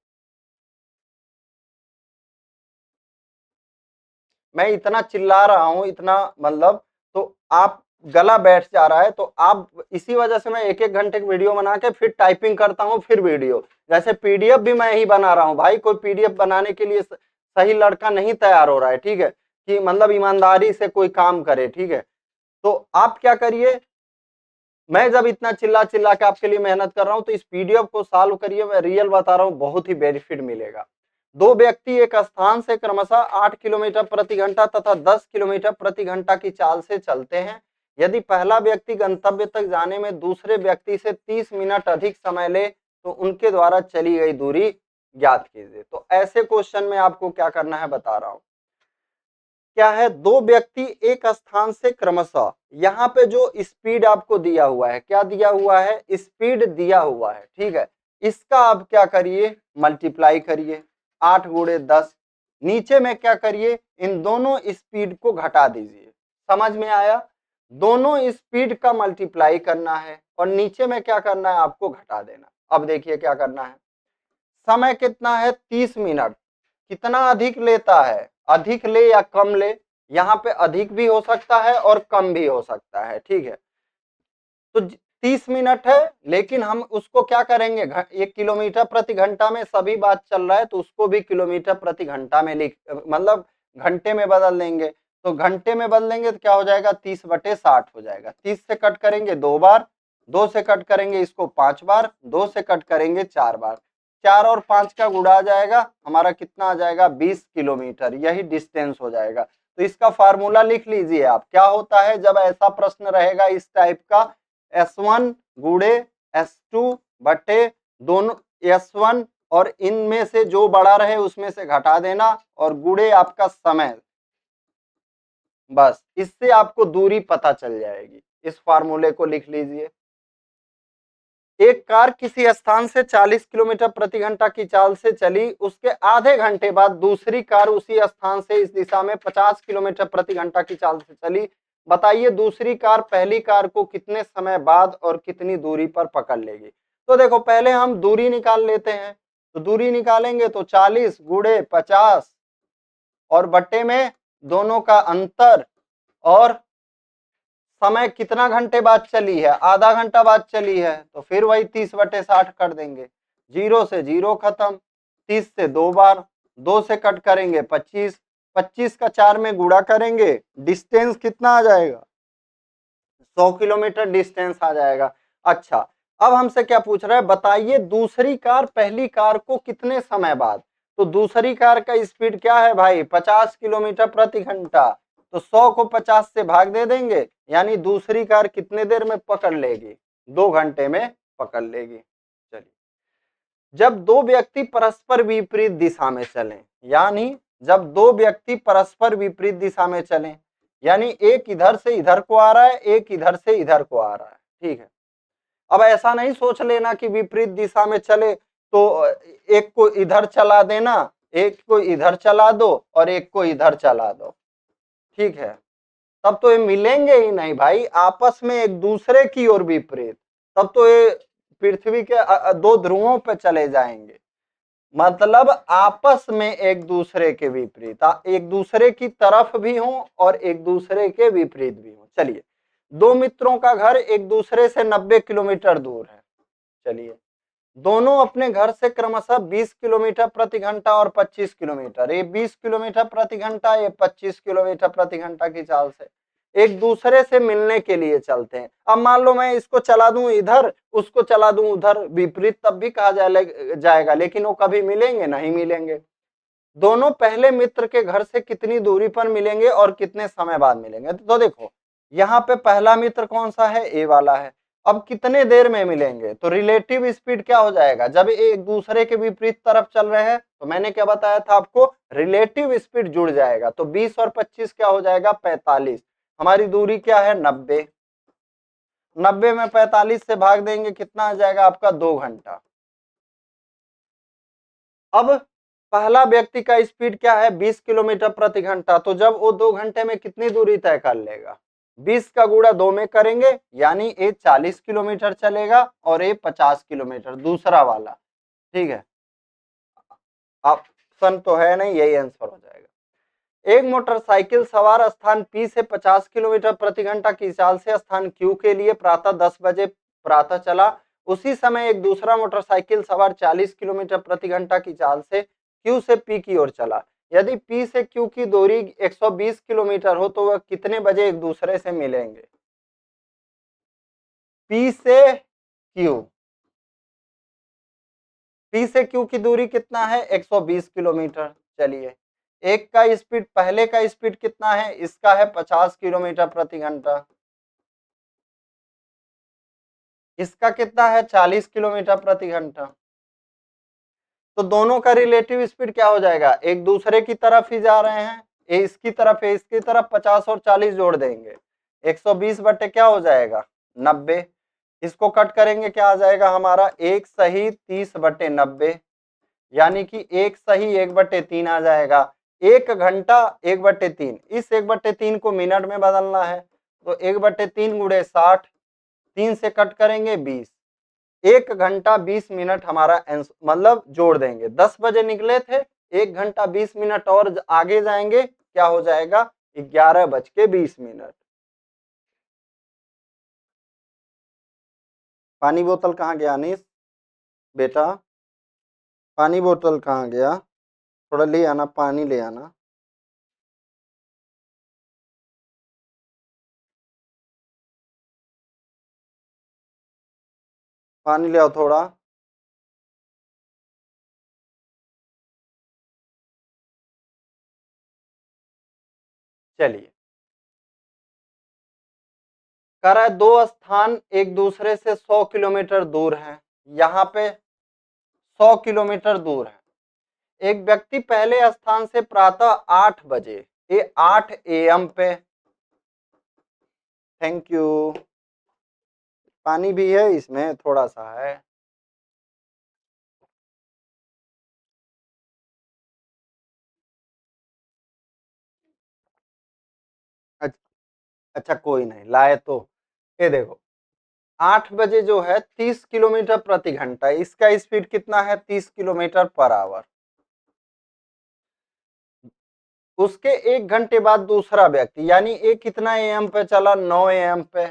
मैं इतना चिल्ला रहा हूं, इतना मतलब, तो आप गला बैठ जा रहा है, तो आप इसी वजह से मैं एक एक घंटे की वीडियो बना के फिर टाइपिंग करता हूं, फिर वीडियो, जैसे पीडीएफ भी मैं ही बना रहा हूं भाई, कोई पीडीएफ बनाने के लिए सही लड़का नहीं तैयार हो रहा है, ठीक है, कि मतलब ईमानदारी से कोई काम करे, ठीक है। तो आप क्या करिए, मैं जब इतना चिल्ला चिल्ला के आपके लिए मेहनत कर रहा हूं, तो इस पीडीएफ को सॉल्व करिए, मैं रियल बता रहा हूं, बहुत ही बेनिफिट मिलेगा। दो व्यक्ति एक स्थान से क्रमशः 8 किलोमीटर प्रति घंटा तथा 10 किलोमीटर प्रति घंटा की चाल से चलते हैं। यदि पहला व्यक्ति गंतव्य तक जाने में दूसरे व्यक्ति से 30 मिनट अधिक समय ले, तो उनके द्वारा चली गई दूरी ज्ञात कीजिए। तो ऐसे क्वेश्चन में आपको क्या करना है बता रहा हूं। क्या है, दो व्यक्ति एक स्थान से क्रमशः, यहाँ पे जो स्पीड आपको दिया हुआ है, क्या दिया हुआ है, स्पीड दिया हुआ है, ठीक है, इसका आप क्या करिए, मल्टीप्लाई करिए, 8 गुणे 10, नीचे में क्या करिए, इन दोनों स्पीड को घटा दीजिए। समझ में आया, दोनों स्पीड का मल्टीप्लाई करना है और नीचे में क्या करना है, आपको घटा देना। अब देखिए क्या करना है, समय कितना है, 30 मिनट, कितना अधिक लेता है, अधिक ले या कम ले, यहाँ पे अधिक भी हो सकता है और कम भी हो सकता है, ठीक है। तो 30 मिनट है, लेकिन हम उसको क्या करेंगे, 1 किलोमीटर प्रति घंटा में सभी बात चल रहा है, तो उसको भी किलोमीटर प्रति घंटा में लिख, मतलब घंटे में बदल देंगे। तो घंटे में बदल देंगे तो क्या हो जाएगा, 30/60 हो जाएगा। 30 से कट करेंगे 2 बार, 2 से कट करेंगे इसको 5 बार, 2 से कट करेंगे 4 बार, 4 और 5 का गुणा आ जाएगा, हमारा कितना आ जाएगा, 20 किलोमीटर, यही डिस्टेंस हो जाएगा। तो इसका फार्मूला लिख लीजिए आप, क्या होता है जब ऐसा प्रश्न रहेगा इस टाइप का, S1 गुणे S2 बटे दोनों S1, और इनमें से जो बड़ा रहे उसमें से घटा देना, और गुणे आपका समय, बस इससे आपको दूरी पता चल जाएगी। इस फार्मूले को लिख लीजिए। एक कार किसी स्थान से 40 किलोमीटर प्रति घंटा की चाल से चली, उसके आधे घंटे बाद दूसरी कार उसी स्थान से इस दिशा में 50 किलोमीटर प्रति घंटा की चाल से चली। बताइए दूसरी कार पहली कार को कितने समय बाद और कितनी दूरी पर पकड़ लेगी। तो देखो पहले हम दूरी निकाल लेते हैं, तो दूरी निकालेंगे तो 40 गुणे 50 और बट्टे में दोनों का अंतर, और समय कितना घंटे बाद चली है, आधा घंटा बाद चली है, तो फिर वही 30/60 कर देंगे, 0 से 0 खत्म, 30 से 2 बार, 2 से कट करेंगे 25, 25 का 4 में गुणा करेंगे, डिस्टेंस कितना आ जाएगा, 100 किलोमीटर डिस्टेंस आ जाएगा। अच्छा, अब हमसे क्या पूछ रहा है, बताइए दूसरी कार पहली कार को कितने समय बाद। तो दूसरी कार का स्पीड क्या है भाई, 50 किलोमीटर प्रति घंटा, तो 100 को 50 से भाग दे देंगे, यानी दूसरी कार कितने देर में पकड़ लेगी, 2 घंटे में पकड़ लेगी। चलिए, जब दो व्यक्ति परस्पर विपरीत दिशा में चलें, यानी जब दो व्यक्ति परस्पर विपरीत दिशा में चलें, यानी एक इधर से इधर को आ रहा है, एक इधर से इधर को आ रहा है, ठीक है। अब ऐसा नहीं सोच लेना कि विपरीत दिशा में चले तो एक को इधर चला देना, एक को इधर चला दो और एक को इधर चला दो, ठीक है, तब तो ये मिलेंगे ही नहीं भाई, आपस में एक दूसरे की ओर विपरीत, तब तो ये पृथ्वी के दो ध्रुवों पे चले जाएंगे, मतलब आपस में एक दूसरे के विपरीत, एक दूसरे की तरफ भी हों और एक दूसरे के विपरीत भी हों। चलिए, दो मित्रों का घर एक दूसरे से 90 किलोमीटर दूर है। चलिए, दोनों अपने घर से क्रमशः 20 किलोमीटर प्रति घंटा और 25 किलोमीटर, ये 20 किलोमीटर प्रति घंटा, ये 25 किलोमीटर प्रति घंटा की चाल से एक दूसरे से मिलने के लिए चलते हैं। अब मान लो मैं इसको चला दूं इधर, उसको चला दूं उधर, विपरीत तब भी कहा जाएगा, लेकिन वो कभी मिलेंगे नहीं मिलेंगे। दोनों पहले मित्र के घर से कितनी दूरी पर मिलेंगे और कितने समय बाद मिलेंगे। तो देखो यहाँ पे पहला मित्र कौन सा है, ए वाला है। अब कितने देर में मिलेंगे, तो रिलेटिव स्पीड क्या हो जाएगा, जब एक दूसरे के विपरीत तरफ चल रहे हैं तो मैंने क्या बताया था आपको, रिलेटिव स्पीड जुड़ जाएगा। तो 20 और 25 क्या हो जाएगा, 45। हमारी दूरी क्या है, 90। 90 में 45 से भाग देंगे, कितना आ जाएगा आपका, 2 घंटा। अब पहला व्यक्ति का स्पीड क्या है, 20 किलोमीटर प्रति घंटा। तो जब वो 2 घंटे में कितनी दूरी तय कर लेगा, 20 का गुणा 2 में करेंगे, यानी ए 40 किलोमीटर चलेगा और ए 50 किलोमीटर, दूसरा वाला। ठीक है, ऑप्शन तो है नहीं, यही आंसर हो जाएगा। एक मोटरसाइकिल सवार स्थान P से 50 किलोमीटर प्रति घंटा की चाल से स्थान Q के लिए प्रातः 10 बजे प्रातः चला। उसी समय एक दूसरा मोटरसाइकिल सवार 40 किलोमीटर प्रति घंटा की चाल से Q से P की ओर चला। यदि P से Q की दूरी 120 किलोमीटर हो तो वह कितने बजे एक दूसरे से मिलेंगे। P से Q, P से Q की दूरी कितना है, 120 किलोमीटर। चलिए, एक का स्पीड, पहले का स्पीड कितना है, इसका है 50 किलोमीटर प्रति घंटा, इसका कितना है, 40 किलोमीटर प्रति घंटा। तो दोनों का रिलेटिव स्पीड क्या हो जाएगा, एक दूसरे की तरफ ही जा रहे हैं, ये इसकी तरफ है, इसकी तरफ 50 और 40 जोड़ देंगे, 120 बटे क्या हो जाएगा, 90। इसको कट करेंगे, क्या आ जाएगा हमारा, 1 सही 30 बटे 90, यानी कि 1 सही 1/3 आ जाएगा। 1 घंटा 1/3, इस 1/3 को मिनट में बदलना है, तो 1/3 गुणे 60, 3 से कट करेंगे 20, 1 घंटा 20 मिनट हमारा मतलब जोड़ देंगे। 10 बजे निकले थे, 1 घंटा 20 मिनट और आगे जाएंगे, क्या हो जाएगा, 11:20। पानी बोतल कहाँ गया अनीस बेटा, पानी बोतल कहाँ गया, थोड़ा ले आना, पानी ले आना। पानी ले आओ थोड़ा। चलिए, कह रहा है दो स्थान एक दूसरे से 100 किलोमीटर दूर हैं, यहाँ पे 100 किलोमीटर दूर है। एक व्यक्ति पहले स्थान से प्रातः 8 बजे, ये 8 AM पे, थैंक यू, पानी भी है इसमें, थोड़ा सा है। अच्छा कोई नहीं लाए तो, ये देखो 8 बजे जो है 30 किलोमीटर प्रति घंटा, इसका स्पीड कितना है, 30 किलोमीटर पर आवर। उसके 1 घंटे बाद दूसरा व्यक्ति, यानी एक कितना AM पे चला, 9 AM पे,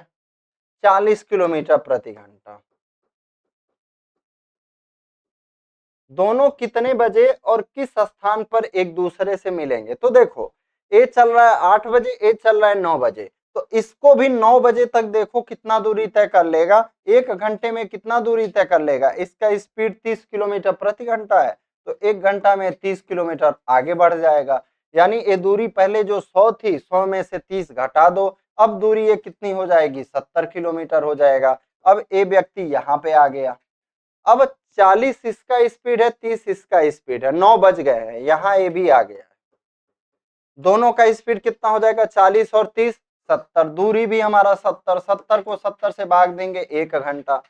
40 किलोमीटर प्रति घंटा। दोनों कितने बजे और किस स्थान पर एक दूसरे से मिलेंगे। तो देखो ए चल रहा है 8 बजे, ए चल रहा है 9 बजे, तो इसको भी 9 बजे तक देखो कितना दूरी तय कर लेगा, 1 घंटे में कितना दूरी तय कर लेगा, इसका स्पीड 30 किलोमीटर प्रति घंटा है, तो 1 घंटा में 30 किलोमीटर आगे बढ़ जाएगा। यानी ये दूरी पहले जो 100 थी, 100 में से 30 घटा दो, अब दूरी ये कितनी हो जाएगी, 70 किलोमीटर हो जाएगा। अब ए व्यक्ति यहाँ पे आ गया, अब 40 इसका स्पीड है, 30 इसका स्पीड है, 9 बज गए हैं, यहाँ ये भी आ गया। दोनों का स्पीड कितना हो जाएगा, 40 और 30, 70, दूरी भी हमारा 70, 70 को 70 से भाग देंगे, 1 घंटा।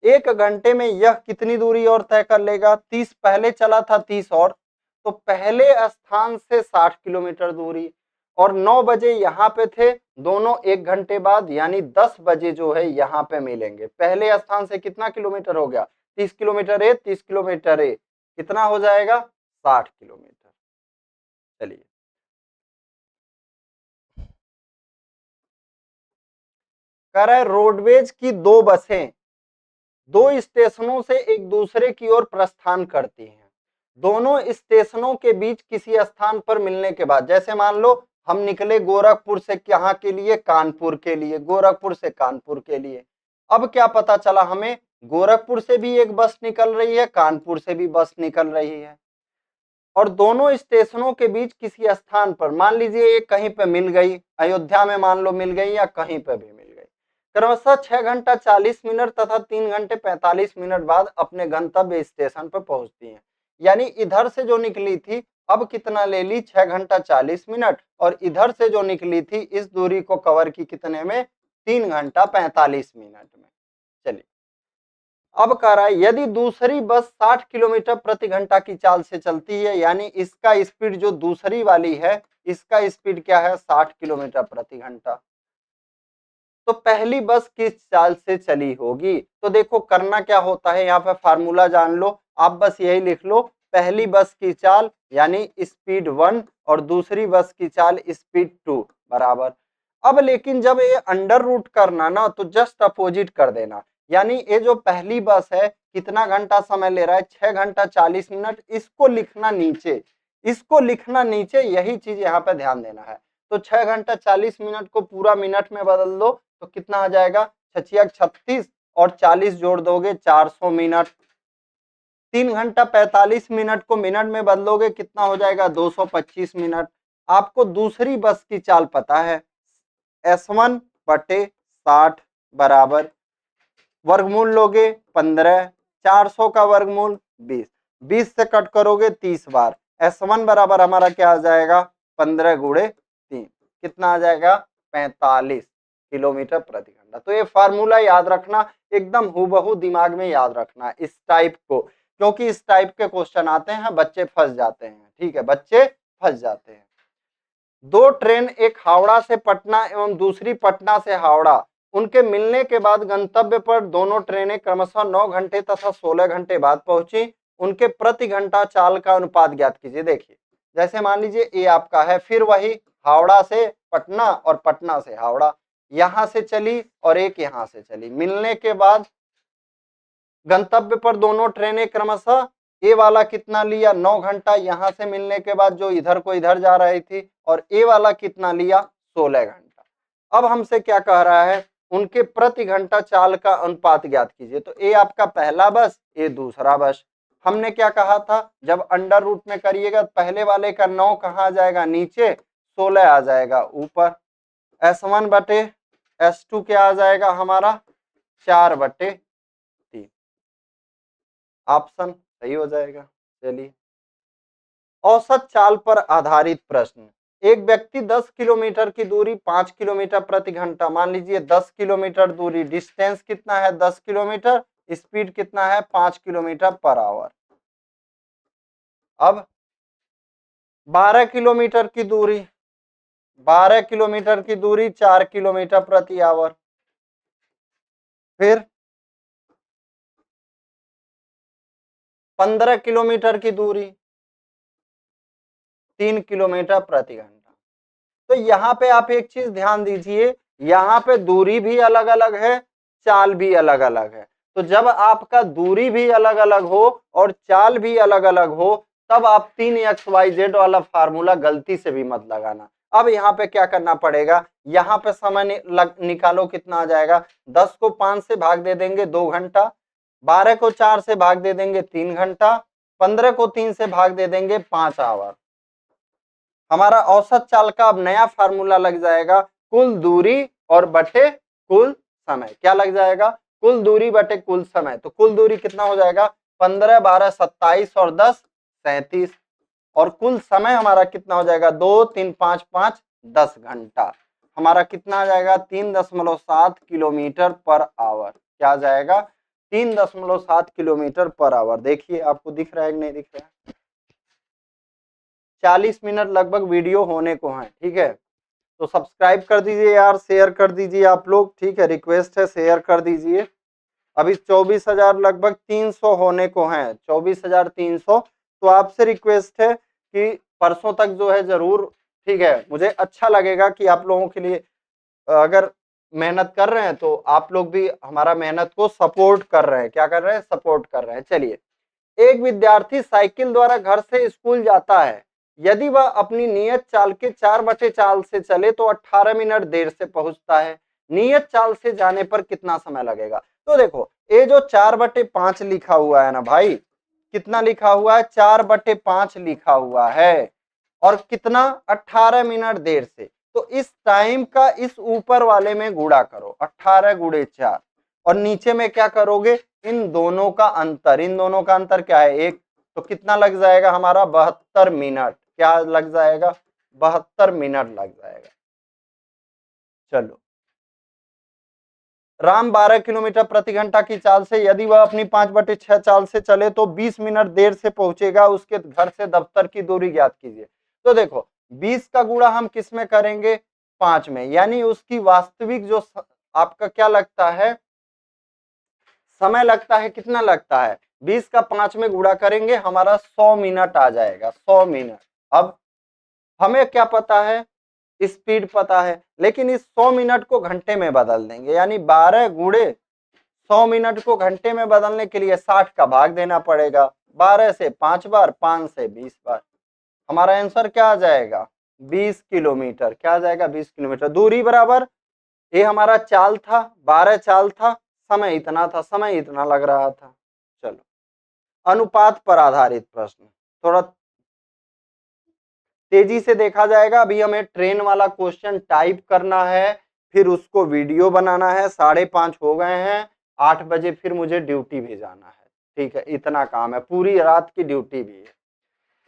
1 घंटे में यह कितनी दूरी और तय कर लेगा, 30 पहले चला था, 30 और, तो पहले स्थान से 60 किलोमीटर दूरी, और 9 बजे यहाँ पे थे, दोनों 1 घंटे बाद यानी 10 बजे जो है यहाँ पे मिलेंगे। पहले स्थान से कितना किलोमीटर हो गया, 30 किलोमीटर है, 30 किलोमीटर है, कितना हो जाएगा, 60 किलोमीटर। चलिए, कह रहा है रोडवेज की 2 बसें 2 स्टेशनों से एक दूसरे की ओर प्रस्थान करती हैं। दोनों स्टेशनों के बीच किसी स्थान पर मिलने के बाद, जैसे मान लो हम निकले गोरखपुर से कहाँ के लिए, कानपुर के लिए, गोरखपुर से कानपुर के लिए। अब क्या पता चला हमें, गोरखपुर से भी एक बस निकल रही है, कानपुर से भी बस निकल रही है। और दोनों स्टेशनों के बीच किसी स्थान पर, मान लीजिए ये कहीं पे मिल गई, अयोध्या में मान लो मिल गई या कहीं पे भी मिल गई, क्रमशः 6 घंटा 40 मिनट तथा 3 घंटे 45 मिनट बाद अपने गंतव्य स्टेशन पर पहुंचती हैं। यानी इधर से जो निकली थी अब कितना ले ली, 6 घंटा 40 मिनट, और इधर से जो निकली थी इस दूरी को कवर की कितने में, 3 घंटा 45 मिनट में। चलिए अब कह रहा है यदि दूसरी बस 60 किलोमीटर प्रति घंटा की चाल से चलती है, यानी इसका स्पीड जो दूसरी वाली है इसका स्पीड क्या है, 60 किलोमीटर प्रति घंटा, तो पहली बस किस चाल से चली होगी। तो देखो करना क्या होता है, यहाँ पे फार्मूला जान लो, आप बस यही लिख लो, पहली बस की चाल यानी स्पीड 1 और दूसरी बस की चाल स्पीड 2 बराबर। अब लेकिन जब ये अंडर रूट करना ना तो जस्ट अपोजिट कर देना, यानी ये जो पहली बस है कितना घंटा समय ले रहा है, 6 घंटा 40 मिनट, इसको लिखना नीचे, इसको लिखना नीचे, यही चीज यहाँ पे ध्यान देना है। तो 6 घंटा 40 मिनट को पूरा मिनट में बदल दो तो कितना आ जाएगा, 6 36 और 40 जोड़ दोगे 400 मिनट। 3 घंटा 45 मिनट को मिनट में बदलोगे कितना हो जाएगा, 225 मिनट। आपको दूसरी बस की चाल पता है, S1 बटे 60 बराबर, वर्गमूल लोगे 15, 400 का वर्गमूल 20, 20 से कट करोगे 30 बार, S1 बराबर हमारा क्या आ जाएगा, 15 गुणे 3, कितना आ जाएगा, 45 किलोमीटर प्रति घंटा। तो ये फार्मूला याद रखना, एकदम हूबहू दिमाग में याद रखना इस टाइप को, क्योंकि इस टाइप के क्वेश्चन आते हैं, बच्चे फंस जाते हैं, ठीक है, बच्चे फंस जाते हैं। दो ट्रेन, एक हावड़ा से पटना एवं दूसरी पटना से हावड़ा, उनके मिलने के बाद गंतव्य पर दोनों ट्रेनें क्रमशः 9 घंटे तथा 16 घंटे बाद पहुंची, उनके प्रति घंटा चाल का अनुपात ज्ञात कीजिए। देखिए जैसे मान लीजिए ये आपका है, फिर वही हावड़ा से पटना और पटना से हावड़ा, यहां से चली और एक यहां से चली, मिलने के बाद गंतव्य पर दोनों ट्रेनें क्रमशः, ए वाला कितना लिया, 9 घंटा, यहां से मिलने के बाद जो इधर को इधर जा रही थी, और ए वाला कितना लिया, 16 घंटा। अब हमसे क्या कह रहा है, उनके प्रति घंटा चाल का अनुपात ज्ञात कीजिए। तो ए आपका पहला बस, ए दूसरा बस। हमने क्या कहा था, जब अंडर रूट में करिएगा पहले वाले का 9 कहाँ आ जाएगा, नीचे, 16 आ जाएगा ऊपर, S1 बटे S2 क्या आ जाएगा हमारा, 4 बटे 3, ऑप्शन सही हो जाएगा। चलिए औसत चाल पर आधारित प्रश्न, एक व्यक्ति 10 किलोमीटर की दूरी 5 किलोमीटर प्रति घंटा, मान लीजिए 10 किलोमीटर दूरी, डिस्टेंस कितना है 10 किलोमीटर, स्पीड कितना है 5 किलोमीटर पर आवर। अब 12 किलोमीटर की दूरी, 12 किलोमीटर की दूरी 4 किलोमीटर प्रति आवर, फिर 15 किलोमीटर की दूरी 3 किलोमीटर प्रति घंटा। तो यहाँ पे आप एक चीज ध्यान दीजिए, यहाँ पे दूरी भी अलग अलग है, चाल भी अलग अलग है। तो जब आपका दूरी भी अलग अलग हो और चाल भी अलग अलग हो, तब आप 3xyz वाला फार्मूला गलती से भी मत लगाना। अब यहाँ पे क्या करना पड़ेगा, यहाँ पे समय निकालो, कितना आ जाएगा, 10 को 5 से भाग दे देंगे 2 घंटा, 12 को 4 से भाग दे देंगे 3 घंटा, 15 को 3 से भाग दे देंगे 5 आवर। हमारा औसत चाल का अब नया फार्मूला लग जाएगा, कुल दूरी और बटे कुल समय। क्या लग जाएगा, कुल दूरी बटे कुल समय। तो कुल दूरी कितना हो जाएगा, 15 12 27 और 10 37, और कुल समय हमारा कितना हो जाएगा, 2 3 5 5 10 घंटा। हमारा कितना आ जाएगा, 3.7 किलोमीटर पर आवर। क्या आ जाएगा, 3.7 किलोमीटर पर आवर। देखिए आपको दिख रहा है कि नहीं दिख रहा है, 40 मिनट लगभग वीडियो होने को है, ठीक है। तो सब्सक्राइब कर दीजिए यार, शेयर कर दीजिए आप लोग, ठीक है, रिक्वेस्ट है शेयर कर दीजिए। अभी 24,000 लगभग 300 होने को हैं, 24,300। तो आपसे रिक्वेस्ट है कि परसों तक जो है जरूर, ठीक है, मुझे अच्छा लगेगा कि आप लोगों के लिए अगर मेहनत कर रहे हैं तो आप लोग भी हमारा मेहनत को सपोर्ट कर रहे हैं। क्या कर रहे हैं, सपोर्ट कर रहे हैं। चलिए, एक विद्यार्थी साइकिल द्वारा घर से स्कूल जाता है, यदि वह अपनी नियत चाल के 4/4 से चले तो 18 मिनट देर से पहुंचता है, नियत चाल से जाने पर कितना समय लगेगा। तो देखो ये जो 4/5 लिखा हुआ है ना भाई, कितना लिखा हुआ है, 4/5 लिखा हुआ है, और कितना 18 मिनट देर से। तो इस टाइम का इस ऊपर वाले में गुणा करो, 18 गुणे 4, और नीचे में क्या करोगे, इन दोनों का अंतर, इन दोनों का अंतर क्या है, 1, तो कितना लग जाएगा हमारा 72 मिनट, क्या लग जाएगा, 72 मिनट लग जाएगा। चलो, राम 12 किलोमीटर प्रति घंटा की चाल से यदि वह अपनी 5/6 चाल से चले तो 20 मिनट देर से पहुंचेगा, उसके घर से दफ्तर की दूरी ज्ञात कीजिए। तो देखो 20 का गुणा हम किस में करेंगे, 5 में, यानी उसकी वास्तविक जो आपका क्या लगता है, समय लगता है, कितना लगता है, 20 का 5 में गुणा करेंगे, हमारा 100 मिनट आ जाएगा, 100 मिनट। अब हमें क्या पता है, स्पीड पता है, लेकिन इस 100 मिनट को घंटे में बदल देंगे, यानी 12 गुणे 100 मिनट को घंटे में बदलने के लिए 60 का भाग देना पड़ेगा, 12 से 5 बार, 5 से 20 बार। हमारा आंसर क्या आ जाएगा, 20 किलोमीटर, क्या आ जाएगा, 20 किलोमीटर। दूरी बराबर, ये हमारा चाल था, 12 चाल था, समय इतना था, समय इतना लग रहा था। चलो, अनुपात पर आधारित प्रश्न, थोड़ा तेजी से देखा जाएगा। अभी हमें ट्रेन वाला क्वेश्चन टाइप करना है, फिर उसको वीडियो बनाना है, 5:30 हो गए हैं, 8 बजे फिर मुझे ड्यूटी भी जाना है, ठीक है, इतना काम है, पूरी रात की ड्यूटी भी है।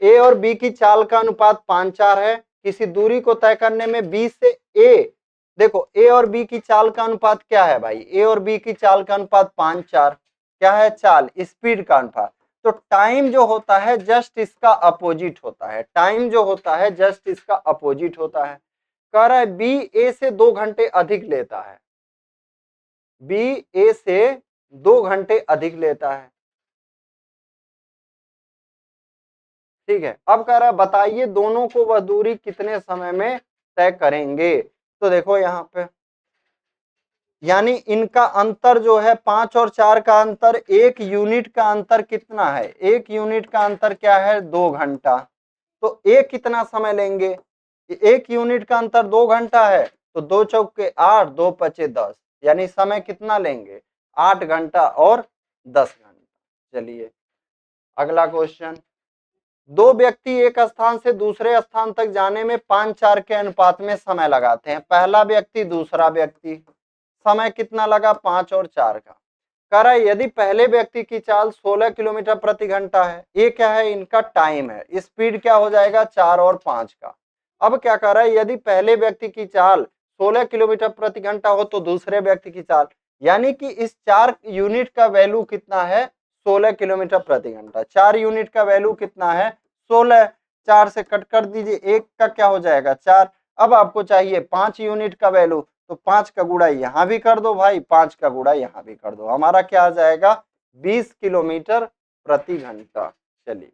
ए और बी की चाल का अनुपात 5:4 है, किसी दूरी को तय करने में बी से ए, देखो ए और बी की चाल का अनुपात क्या है भाई, ए और बी की चाल का अनुपात 5:4, क्या है, चाल, स्पीड का अनुपात। तो टाइम जो होता है जस्ट इसका अपोजिट होता है, टाइम जो होता है जस्ट इसका अपोजिट होता है। कह रहा है बी ए से 2 घंटे अधिक लेता है, बी ए से 2 घंटे अधिक लेता है, ठीक है। अब कह रहा है बताइए दोनों को वह दूरी कितने समय में तय करेंगे। तो देखो यहाँ पे, यानी इनका अंतर जो है 5 और 4 का अंतर, 1 यूनिट का अंतर कितना है, 1 यूनिट का अंतर क्या है, 2 घंटा। तो एक कितना समय लेंगे, 1 यूनिट का अंतर 2 घंटा है, तो 2 चौके 8, 2 पचे 10, यानी समय कितना लेंगे, 8 घंटा और 10 घंटा। चलिए अगला क्वेश्चन, दो व्यक्ति एक स्थान से दूसरे स्थान तक जाने में 5:4 के अनुपात में समय लगाते हैं, पहला व्यक्ति दूसरा व्यक्ति, समय कितना लगा, 5 और 4 का। कह रहा है यदि पहले व्यक्ति की चाल 16 किलोमीटर प्रति घंटा है, ये क्या है, इनका टाइम है, स्पीड क्या हो जाएगा, 4 और 5 का। अब क्या कह रहा है, यदि पहले व्यक्ति की चाल 16 किलोमीटर प्रति घंटा हो तो दूसरे व्यक्ति की चाल, यानी कि इस 4 यूनिट का वैल्यू कितना है, 16 किलोमीटर प्रति घंटा, 4 यूनिट का वैल्यू कितना है, 16, 4 से कट कर दीजिए, एक का क्या हो जाएगा, 4। अब आपको चाहिए 5 यूनिट का वैल्यू, तो 5 का गुणा यहाँ भी कर दो भाई, 5 का गुणा यहाँ भी कर दो, हमारा क्या आ जाएगा, 20 किलोमीटर प्रति घंटा। चलिए,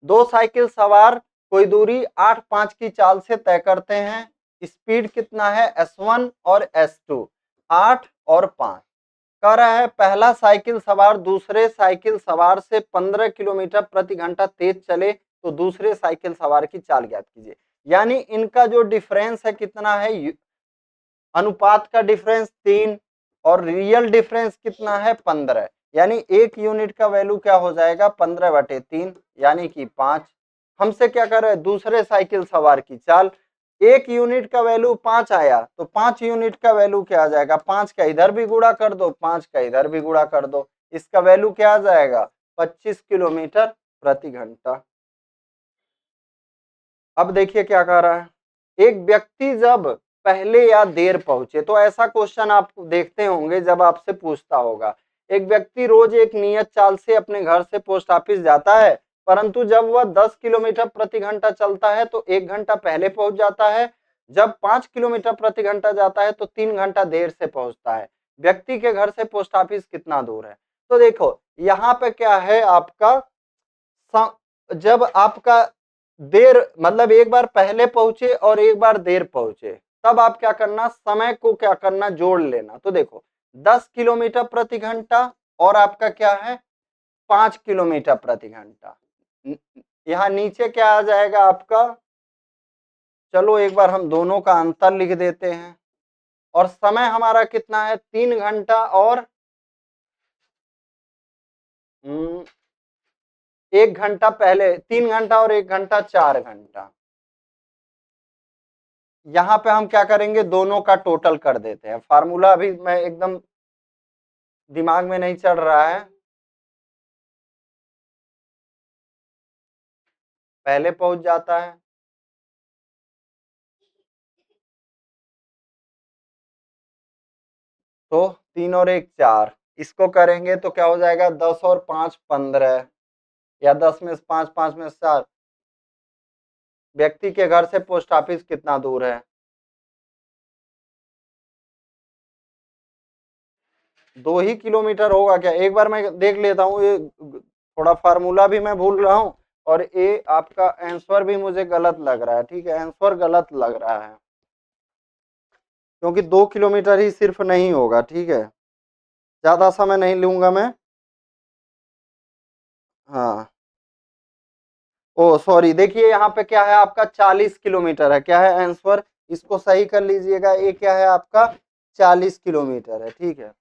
दो साइकिल सवार कोई दूरी 8:5 की चाल से तय करते हैं, स्पीड कितना है, S1 और S2, 8 और 5। कह रहा है पहला साइकिल सवार दूसरे साइकिल सवार से 15 किलोमीटर प्रति घंटा तेज चले तो दूसरे साइकिल सवार की चाल ज्ञात कीजिए। यानी इनका जो डिफरेंस है कितना है, अनुपात का डिफरेंस 3 और रियल डिफरेंस कितना है, 15, यानी 1 यूनिट का वैल्यू क्या हो जाएगा, 15/3, यानी कि 5। हमसे क्या कर रहे हैं, दूसरे साइकिल सवार की चाल, 1 यूनिट का वैल्यू 5 आया तो 5 यूनिट का वैल्यू क्या आ जाएगा, 5 का इधर भी गुणा कर दो, 5 का इधर भी गुणा कर दो, इसका वैल्यू क्या आ जाएगा, 25 किलोमीटर प्रति घंटा। अब देखिए क्या कह रहा है, एक व्यक्ति जब पहले या देर पहुंचे, तो ऐसा क्वेश्चन आप देखते होंगे जब आपसे पूछता होगा, एक व्यक्ति रोज एक नियत चाल से अपने घर से पोस्ट ऑफिस जाता है, परंतु जब वह 10 किलोमीटर प्रति घंटा चलता है तो 1 घंटा पहले पहुंच जाता है, जब 5 किलोमीटर प्रति घंटा जाता है तो 3 घंटा देर से पहुंचता है। व्यक्ति के घर से पोस्ट ऑफिस कितना दूर है। तो देखो यहाँ पे क्या है आपका, जब आपका देर मतलब एक बार पहले पहुंचे और एक बार देर पहुंचे, तब आप क्या करना, समय को क्या करना, जोड़ लेना। तो देखो 10 किलोमीटर प्रति घंटा और आपका क्या है, 5 किलोमीटर प्रति घंटा, यहाँ नीचे क्या आ जाएगा आपका, चलो एक बार हम दोनों का अंतर लिख देते हैं, और समय हमारा कितना है, 3 घंटा और 1 घंटा पहले, 3 घंटा और 1 घंटा 4 घंटा। यहां पे हम क्या करेंगे, दोनों का टोटल कर देते हैं। फार्मूला अभी मैं एकदम दिमाग में नहीं चढ़ रहा है। पहले पहुंच जाता है तो 3 और 1 4, इसको करेंगे तो क्या हो जाएगा, 10 और 5 15, या 10 में से 5, 5 में से 4। व्यक्ति के घर से पोस्ट ऑफिस कितना दूर है, 2 ही किलोमीटर होगा क्या? एक बार मैं देख लेता हूँ, ये थोड़ा फार्मूला भी मैं भूल रहा हूँ और ये आपका आंसर भी मुझे गलत लग रहा है। ठीक है, आंसर गलत लग रहा है क्योंकि 2 किलोमीटर ही सिर्फ नहीं होगा। ठीक है, ज्यादा समय नहीं लूंगा मैं। हाँ, ओ सॉरी, देखिए यहाँ पे क्या है, आपका 40 किलोमीटर है। क्या है आंसर, इसको सही कर लीजिएगा। ये क्या है आपका, 40 किलोमीटर है। ठीक है,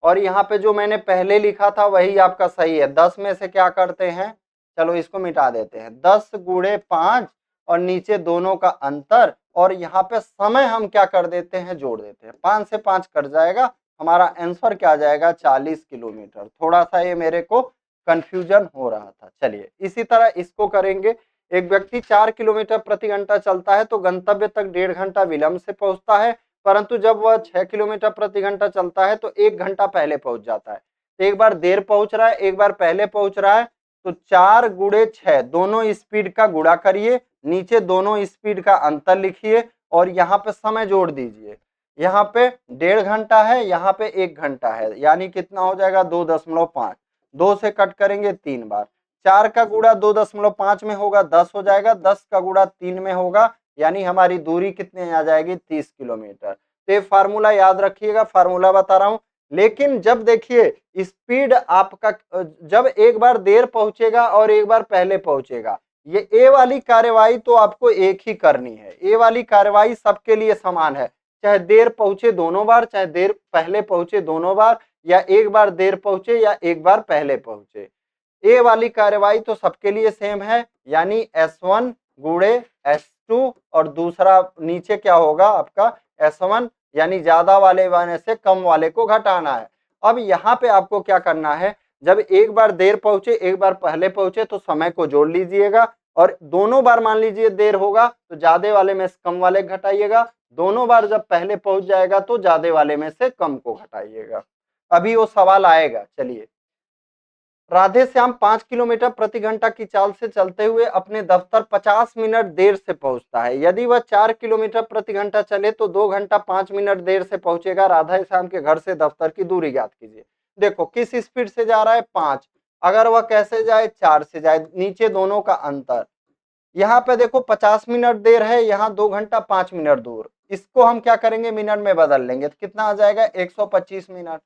और यहाँ पे जो मैंने पहले लिखा था वही आपका सही है। 10 में से क्या करते हैं, चलो इसको मिटा देते हैं, 10 गुणे 5 और नीचे दोनों का अंतर, और यहाँ पे समय हम क्या कर देते हैं, जोड़ देते हैं। 5 से 5 कट जाएगा, हमारा आंसर क्या आ जाएगा, 40 किलोमीटर। थोड़ा सा ये मेरे को कंफ्यूजन हो रहा था। चलिए इसी तरह इसको करेंगे। एक व्यक्ति 4 किलोमीटर प्रति घंटा चलता है तो गंतव्य तक 1.5 घंटा विलंब से पहुंचता है, परंतु जब वह 6 किलोमीटर प्रति घंटा चलता है तो 1 घंटा पहले पहुंच जाता है। तो एक बार देर पहुंच रहा है, एक बार पहले पहुंच रहा है, तो 4 गुणे 6 दोनों स्पीड का गुणा करिए, नीचे दोनों स्पीड का अंतर लिखिए और यहाँ पे समय जोड़ दीजिए। यहाँ पे 1.5 घंटा है, यहाँ पे 1 घंटा है, यानी कितना हो जाएगा, 2.5। 2 से कट करेंगे 3 बार, 4 का गुणा 2.5 में होगा 10 हो जाएगा, 10 का गुणा 3 में होगा, यानी हमारी दूरी कितने आ जाएगी, 30 किलोमीटर। तो ये फार्मूला याद रखिएगा, फार्मूला बता रहा हूं। लेकिन जब देखिए स्पीड आपका, जब एक बार देर पहुंचेगा और एक बार पहले पहुंचेगा, ये ए वाली कार्यवाही तो आपको एक ही करनी है। ए वाली कार्यवाही सबके लिए समान है, चाहे देर पहुंचे दोनों बार, चाहे देर पहले पहुंचे दोनों बार, या एक बार देर पहुंचे या एक बार पहले पहुंचे। ए वाली कार्यवाही तो सबके लिए सेम है, यानी S1 गुणे S2, और दूसरा नीचे क्या होगा आपका S1, यानी ज्यादा वाले से कम वाले को घटाना है। अब यहाँ पे आपको क्या करना है, जब एक बार देर पहुंचे एक बार पहले पहुंचे तो समय को जोड़ लीजिएगा, और दोनों बार मान लीजिए देर होगा तो ज्यादा वाले में से कम वाले घटाइएगा, दोनों बार जब पहले पहुंच जाएगा तो ज्यादा वाले में से कम को घटाइएगा। अभी वो सवाल आएगा। चलिए, राधे श्याम 5 किलोमीटर प्रति घंटा की चाल से चलते हुए अपने दफ्तर 50 मिनट देर से पहुंचता है। यदि वह 4 किलोमीटर प्रति घंटा चले तो 2 घंटा 5 मिनट देर से पहुंचेगा। राधे श्याम के घर से दफ्तर की दूरी ज्ञात कीजिए। देखो किस स्पीड से जा रहा है, 5। अगर वह कैसे जाए, 4 से जाए, नीचे दोनों का अंतर। यहाँ पे देखो 50 मिनट देर है, यहाँ 2 घंटा 5 मिनट दूर। इसको हम क्या करेंगे, मिनट में बदल लेंगे तो कितना आ जाएगा, 125 मिनट।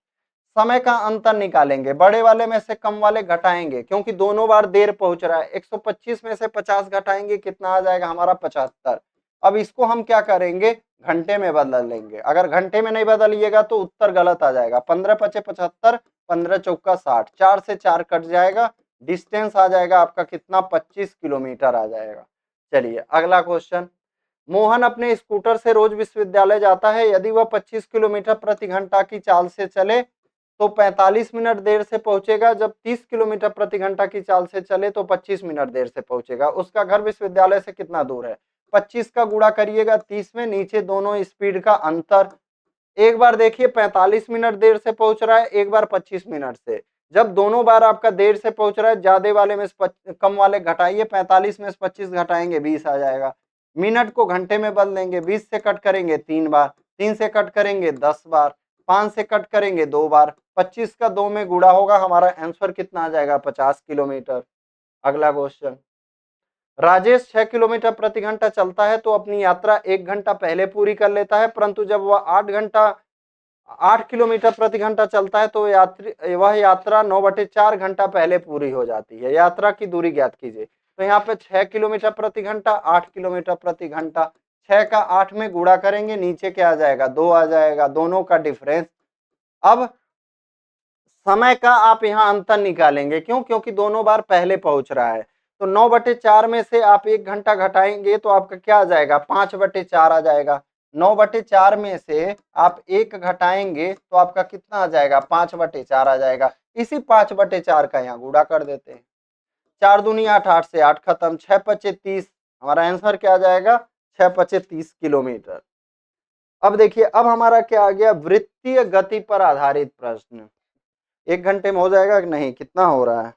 समय का अंतर निकालेंगे, बड़े वाले में से कम वाले घटाएंगे क्योंकि दोनों बार देर पहुंच रहा है। 125 में से 50 घटाएंगे, कितना आ जाएगा हमारा, 75। अब इसको हम क्या करेंगे, घंटे में बदल लेंगे। अगर घंटे में नहीं बदलिएगा तो उत्तर गलत आ जाएगा। 15 पचे 75, 15 चौका 60, 4 से 4 कट जाएगा, डिस्टेंस आ जाएगा आपका कितना, 25 किलोमीटर आ जाएगा। चलिए अगला क्वेश्चन। मोहन अपने स्कूटर से रोज विश्वविद्यालय जाता है। यदि वह 25 किलोमीटर प्रति घंटा की चाल से चले तो 45 मिनट देर से पहुंचेगा। जब 30 किलोमीटर प्रति घंटा की चाल से चले तो 25 मिनट देर से पहुंचेगा। उसका घर विश्वविद्यालय से कितना दूर है, 25 का गुणा करिएगा 30 में, नीचे दोनों स्पीड का अंतर। एक बार देखिए 45 मिनट देर से पहुंच रहा है, एक बार 25 मिनट से। जब दोनों बार आपका देर से पहुंच रहा है, ज्यादा वाले में से कम वाले घटाइए, 45 में से 25 घटाएंगे 20 आ जाएगा। मिनट को घंटे में बदल देंगे, 20 से कट करेंगे 3 बार, 3 से कट करेंगे 10 बार, 5 से कट करेंगे 2 बार, 25 का 2 में गुणा होगा, हमारा आंसर कितना आ जाएगा, 50 किलोमीटर। अगला क्वेश्चन। राजेश 6 किलोमीटर प्रति घंटा चलता है तो अपनी यात्रा 1 घंटा पहले पूरी कर लेता है, परंतु जब वह 8 किलोमीटर प्रति घंटा चलता है तो वह यात्रा 9/4 घंटा पहले पूरी हो जाती है। यात्रा की दूरी ज्ञात कीजिए। तो यहाँ पे 6 किलोमीटर प्रति घंटा, 8 किलोमीटर प्रति घंटा, 6 का 8 में गुणा करेंगे, नीचे क्या आ जाएगा, 2 आ जाएगा, दोनों का डिफरेंस। अब समय का आप यहाँ अंतर निकालेंगे, क्यों? क्योंकि दोनों बार पहले पहुंच रहा है। तो 9/4 में से आप 1 घंटा घटाएंगे तो आपका क्या आ जाएगा? 5/4 आ जाएगा। 9/4 में से आप 1 घटाएंगे तो आपका कितना आ जाएगा? 5/4 आ जाएगा। इसी 5/4 का यहाँ गुणा कर देते हैं। 4 दूनी 8, 8 से 8 खत्म, 6×5 = 30। हमारा आंसर क्या आ जाएगा? 6×5 = 30 किलोमीटर। अब देखिए, अब हमारा क्या आ गया? वृत्तीय गति पर आधारित प्रश्न। 1 घंटे में हो जाएगा कि नहीं? कितना हो रहा है?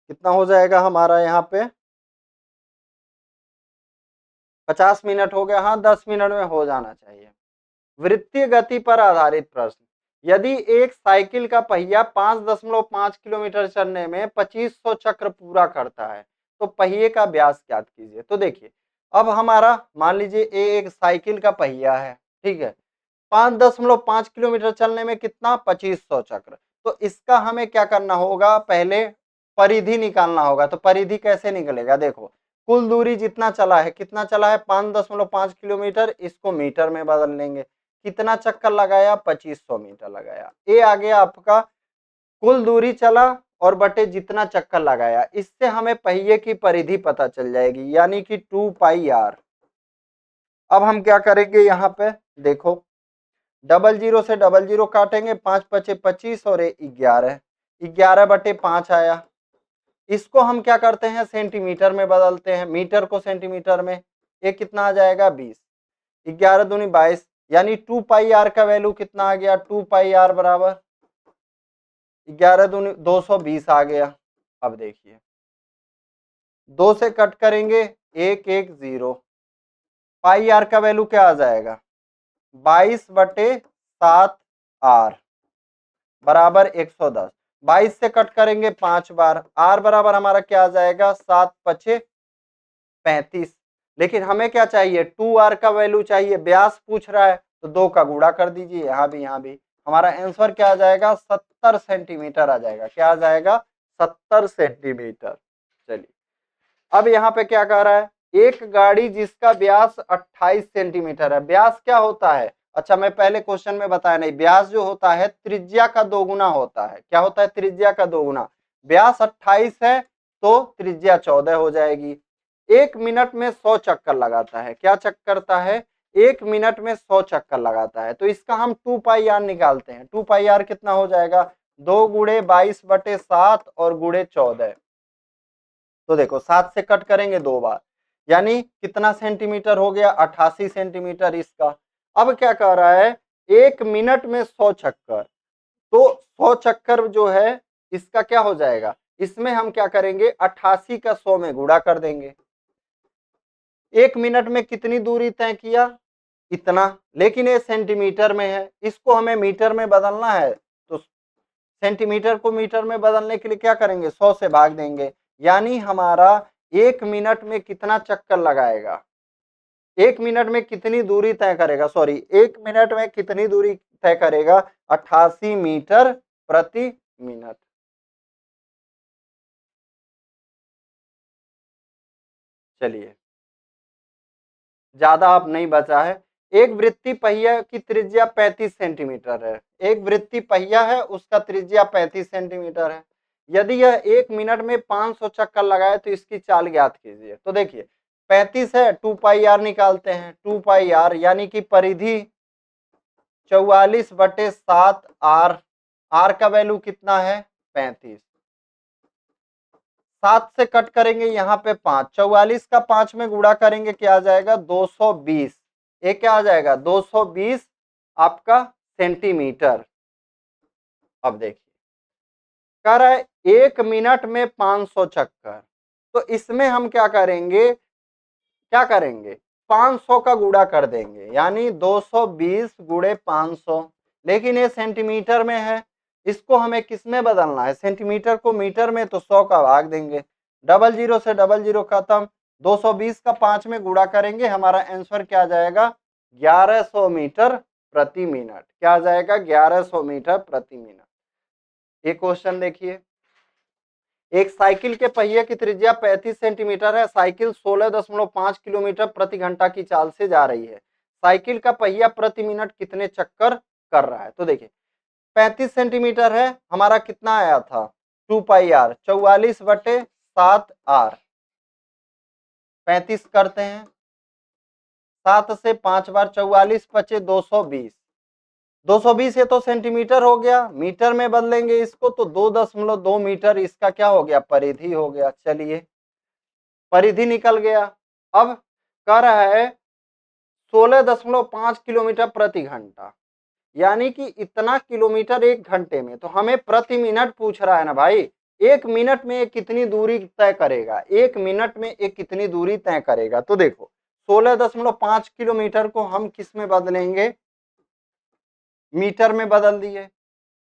कितना हो जाएगा हमारा यहाँ पे? 50 मिनट हो गया। हाँ, 10 मिनट में हो जाना चाहिए। वृत्तीय गति पर आधारित प्रश्न। यदि एक साइकिल का पहिया 5.5 किलोमीटर चलने में 2500 चक्र पूरा करता है तो पहिए का व्यास ज्ञात कीजिए। तो देखिए, अब हमारा मान लीजिए ये एक साइकिल का पहिया है, ठीक है। 5.5 किलोमीटर चलने में कितना? 2500 चक्र। तो इसका हमें क्या करना होगा? पहले परिधि निकालना होगा। तो परिधि कैसे निकलेगा? देखो, कुल दूरी जितना चला है, कितना चला है? 5.5 किलोमीटर। इसको मीटर में बदल लेंगे। कितना चक्कर लगाया? 2500 मीटर लगाया। ये आ गया आपका कुल दूरी चला और बटे जितना चक्कर लगाया। इससे हमें पहिए की परिधि पता चल जाएगी, यानी कि 2πr। अब हम क्या करेंगे? यहाँ पे देखो, 00 से 00 काटेंगे, 5×5 = 25 और 11, 11/5 आया। इसको हम क्या करते हैं? सेंटीमीटर में बदलते हैं, मीटर को सेंटीमीटर में। ये कितना आ जाएगा? 20। 11 दूनी 22, यानी 2πr का वैल्यू कितना आ गया? 2πr बराबर 11 दूनी 220 आ गया। अब देखिए, 2 से कट करेंगे, 110। पाई आर का वैल्यू क्या आ जाएगा? 22/7r बराबर 110। 22 से कट करेंगे 5 बार। r बराबर हमारा क्या आ जाएगा? 7×5 = 35। लेकिन हमें क्या चाहिए? 2r का वैल्यू चाहिए। व्यास पूछ रहा है तो 2 का गुणा कर दीजिए, यहाँ भी यहाँ भी। हमारा आंसर क्या आ जाएगा? 70 सेंटीमीटर आ जाएगा। क्या आ जाएगा? 70 सेंटीमीटर। चलिए, अब यहाँ पे क्या कह रहा है? एक गाड़ी जिसका व्यास 28 सेंटीमीटर है। व्यास क्या होता है? अच्छा, मैं पहले क्वेश्चन में बताया नहीं, व्यास जो होता है त्रिज्या का दोगुना होता है। क्या होता है? त्रिज्या का दोगुना। व्यास 28 है तो त्रिज्या 14 हो जाएगी। 1 मिनट में 100 चक्कर लगाता है। क्या चक्कर करता है? 1 मिनट में 100 चक्कर लगाता है। तो इसका हम 2πr निकालते हैं। 2πr कितना हो जाएगा? 2 × 22/7 और × 14। तो देखो, 7 से कट करेंगे 2 बार, यानी कितना सेंटीमीटर हो गया? 88 सेंटीमीटर इसका। अब क्या कह रहा है? 1 मिनट में 100 चक्कर। तो 100 चक्कर जो है इसका क्या हो जाएगा? इसमें हम क्या करेंगे? 88 का 100 में गुणा कर देंगे। 1 मिनट में कितनी दूरी तय किया? इतना। लेकिन ये सेंटीमीटर में है, इसको हमें मीटर में बदलना है। तो सेंटीमीटर को मीटर में बदलने के लिए क्या करेंगे? 100 से भाग देंगे। यानी हमारा 1 मिनट में कितना चक्कर लगाएगा? 1 मिनट में कितनी दूरी तय करेगा? सॉरी, 1 मिनट में कितनी दूरी तय करेगा? 88 मीटर प्रति मिनट। चलिए, ज्यादा अब नहीं बचा है। एक वृत्तीय पहिया की त्रिज्या 35 सेंटीमीटर है। एक वृत्तीय पहिया है, उसका त्रिज्या 35 सेंटीमीटर है। यदि यह 1 मिनट में 500 चक्कर लगाए तो इसकी चाल ज्ञात कीजिए। तो देखिए, 35 है, 2πr निकालते हैं। 2πr यानी कि परिधि 44/7r। r का वैल्यू कितना है? 35। 7 से कट करेंगे, यहाँ पे 5। 44 का 5 में गुणा करेंगे, क्या आ जाएगा? 220। ये क्या आ जाएगा? 220 आपका सेंटीमीटर। अब देखिए, कह रहा है 1 मिनट में 500 चक्कर। तो इसमें हम क्या करेंगे? 500 का गुणा कर देंगे, यानी 220 × 500। लेकिन ये सेंटीमीटर में है, इसको हमें किस में बदलना है? सेंटीमीटर को मीटर में। तो 100 का भाग देंगे। 00 से 00 खत्म। 220 का 5 में गुणा करेंगे, हमारा आंसर क्या आ जाएगा? 1100 मीटर प्रति मिनट। क्या आ जाएगा? 1100 मीटर प्रति मिनट। एक क्वेश्चन देखिए, एक साइकिल के पहिए की त्रिज्या 35 सेंटीमीटर है। साइकिल 16.5 किलोमीटर प्रति घंटा की चाल से जा रही है। साइकिल का पहिया प्रति मिनट कितने चक्कर कर रहा है? तो देखिए 35 सेंटीमीटर है, हमारा कितना आया था? 2 पाई आर, 44/7 आर। 35 करते हैं, 7 से 5 बार 44 बचे 220। 220 ये तो सेंटीमीटर हो गया, मीटर में बदलेंगे इसको तो 2.2 मीटर इसका क्या हो गया? परिधि हो गया। चलिए परिधि निकल गया। अब कह रहा है 16.5 किलोमीटर प्रति घंटा, यानी कि इतना किलोमीटर एक घंटे में। तो हमें प्रति मिनट पूछ रहा है ना भाई, एक मिनट में कितनी दूरी तय करेगा, एक मिनट में एक कितनी दूरी तय करेगा। तो देखो 16.5 किलोमीटर को हम किस में बदलेंगे? मीटर में बदल दिए।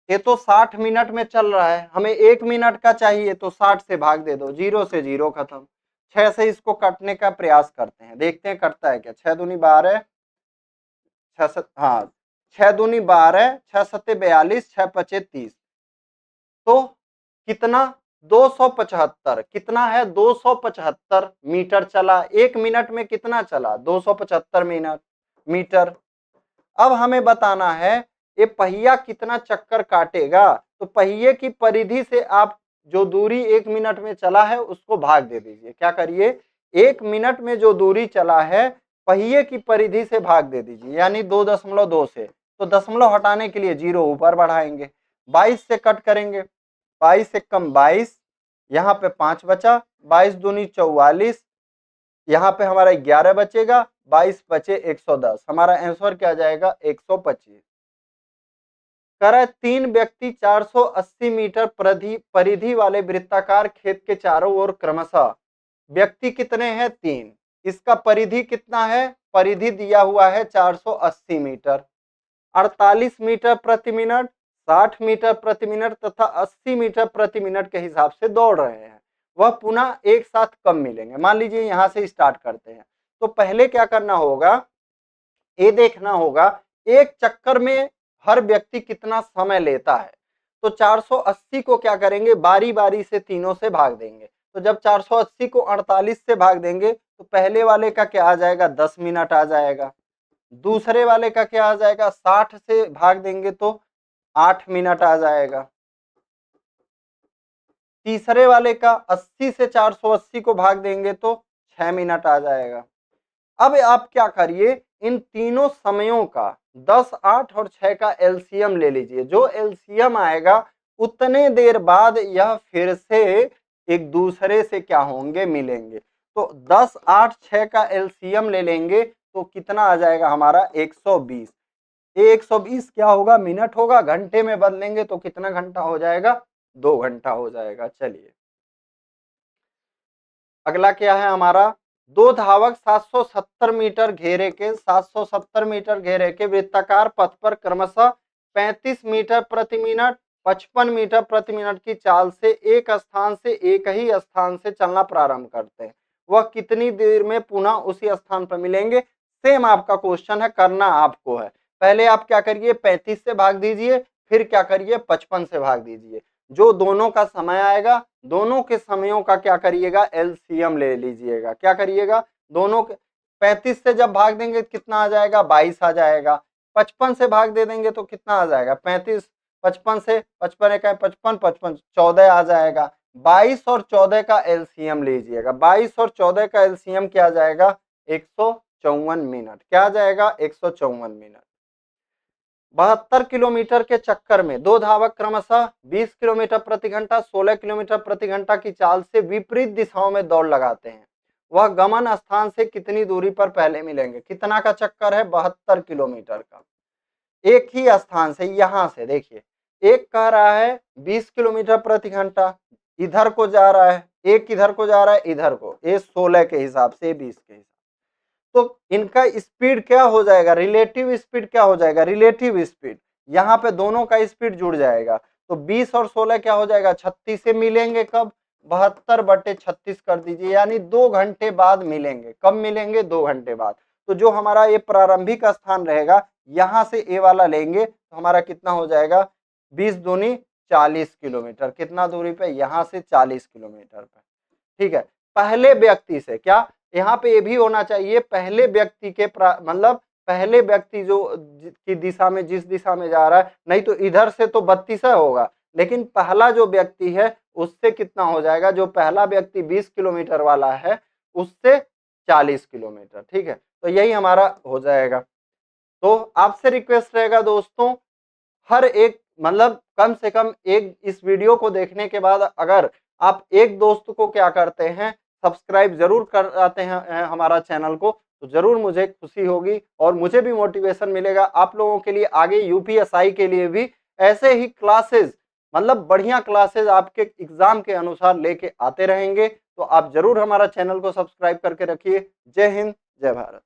ये तो 60 मिनट में चल रहा है, हमें एक मिनट का चाहिए तो 60 से भाग दे दो, 0 से 0 खत्म। 6 से इसको काटने का प्रयास करते हैं, देखते हैं करता है क्या। 6 दूनी 12, 6 दूनी 12, 6 सत्ते 42, 6 पचे 30। तो कितना? 275। कितना है? 275 मीटर चला। एक मिनट में कितना चला? 275 मीटर। अब हमें बताना है ये पहिया कितना चक्कर काटेगा। तो पहिए की परिधि से आप जो दूरी एक मिनट में चला है उसको भाग दे दीजिए। क्या करिए? एक मिनट में जो दूरी चला है पहिए की परिधि से भाग दे दीजिए, यानी 2.2 से। तो दशमलव हटाने के लिए 0 ऊपर बढ़ाएंगे, 22 से कट करेंगे, 22 से कम 22, यहाँ पे 5 बचा, 22 दूनी 44, यहाँ पे हमारा 11 बचेगा, 22 बचे 110। हमारा आंसर क्या जाएगा? 125। कह रहा है 3 व्यक्ति 480 मीटर परिधि वाले वृत्ताकार खेत के चारों ओर क्रमशः, व्यक्ति कितने हैं? 3। इसका परिधि कितना है? परिधि दिया हुआ है 480 मीटर, 48 मीटर प्रति मिनट, 60 मीटर प्रति मिनट तथा 80 मीटर प्रति मिनट के हिसाब से दौड़ रहे हैं। वह पुनः एक साथ कब मिलेंगे? मान लीजिए यहां से स्टार्ट करते हैं, तो पहले क्या करना होगा? ये देखना होगा एक चक्कर में हर व्यक्ति कितना समय लेता है। तो 480 को क्या करेंगे? बारी बारी से तीनों से भाग देंगे। तो जब 480 को 48 से भाग देंगे तो पहले वाले का क्या आ जाएगा? 10 मिनट आ जाएगा। दूसरे वाले का क्या आ जाएगा? 60 से भाग देंगे तो 8 मिनट आ जाएगा। तीसरे वाले का 80 से 480 को भाग देंगे तो 6 मिनट आ जाएगा। अब आप क्या करिए? इन तीनों समयों का 10, 8 और 6 का एलसीएम ले लीजिए। जो एलसीएम आएगा उतने देर बाद यह फिर से एक दूसरे से क्या होंगे? मिलेंगे। तो 10, 8, 6 का एलसीएम ले लेंगे तो कितना आ जाएगा हमारा? 120। ये 120 क्या होगा? मिनट होगा। घंटे में बदलेंगे तो कितना घंटा हो जाएगा? 2 घंटा हो जाएगा। चलिए अगला क्या है हमारा? दो धावक 770 मीटर घेरे के वृत्ताकार पथ पर क्रमशः 35 मीटर प्रति मिनट, 55 मीटर प्रति मिनट की चाल से एक स्थान से एक ही स्थान से चलना प्रारंभ करते हैं। वह कितनी देर में पुनः उसी स्थान पर मिलेंगे? सेम आपका क्वेश्चन है, करना आपको है। पहले आप क्या करिए? 35 से भाग दीजिए, फिर क्या करिए? 55 से भाग दीजिए। जो दोनों का समय आएगा दोनों के समयों का क्या करिएगा? एलसीएम ले लीजिएगा। क्या करिएगा? दोनों के 35 से जब भाग देंगे कितना आ जाएगा? 22 आ जाएगा। 55 से भाग दे देंगे तो कितना आ जाएगा? 35, 55 से 55 एक 55, 55 14 आ जाएगा। 22 और 14 का एलसीएम लीजिएगा। 22 और 14 का एलसीएम क्या आ जाएगा? 154 मिनट। क्या आ जाएगा? 154 मिनट। 72 किलोमीटर के चक्कर में दो धावक क्रमशः 20 किलोमीटर प्रति घंटा, 16 किलोमीटर प्रति घंटा की चाल से विपरीत दिशाओं में दौड़ लगाते हैं। वह गमन स्थान से कितनी दूरी पर पहले मिलेंगे? कितना का चक्कर है? 72 किलोमीटर का। एक ही स्थान से, यहां से देखिए, एक कह रहा है 20 किलोमीटर प्रति घंटा, इधर को जा रहा है, एक इधर को जा रहा है, इधर को, ये 16 के हिसाब से, 20 के हिसाब। तो इनका स्पीड क्या हो जाएगा? रिलेटिव स्पीड क्या हो जाएगा? Relative speed. यहाँ पे दोनों का स्पीड जुड़ जाएगा तो 20 और 16 क्या हो जाएगा? 36 से मिलेंगे कब? 72/36 कर दीजिए, यानी 2 घंटे बाद मिलेंगे। कब मिलेंगे? 2 घंटे बाद। तो जो हमारा ये प्रारंभिक स्थान रहेगा यहां से ए वाला लेंगे तो हमारा कितना हो जाएगा 20 दूनी 40 किलोमीटर। कितना दूरी पे? यहां से 40 किलोमीटर पे। ठीक है, पहले व्यक्ति से क्या यहाँ पे ये भी होना चाहिए, पहले व्यक्ति के मतलब पहले व्यक्ति जो की दिशा में, जिस दिशा में जा रहा है, नहीं तो इधर से तो 32 होगा, लेकिन पहला जो व्यक्ति है उससे कितना हो जाएगा, जो पहला व्यक्ति 20 किलोमीटर वाला है उससे 40 किलोमीटर। ठीक है, तो यही हमारा हो जाएगा। तो आपसे रिक्वेस्ट रहेगा दोस्तों, हर एक मतलब कम से कम एक इस वीडियो को देखने के बाद अगर आप एक दोस्त को क्या करते हैं, सब्सक्राइब जरूर कराते हैं हमारा चैनल को, तो जरूर मुझे खुशी होगी और मुझे भी मोटिवेशन मिलेगा आप लोगों के लिए आगे यूपीएसआई के लिए भी ऐसे ही क्लासेस, मतलब बढ़िया क्लासेस आपके एग्जाम के अनुसार लेके आते रहेंगे। तो आप जरूर हमारा चैनल को सब्सक्राइब करके रखिए। जय हिंद, जय भारत।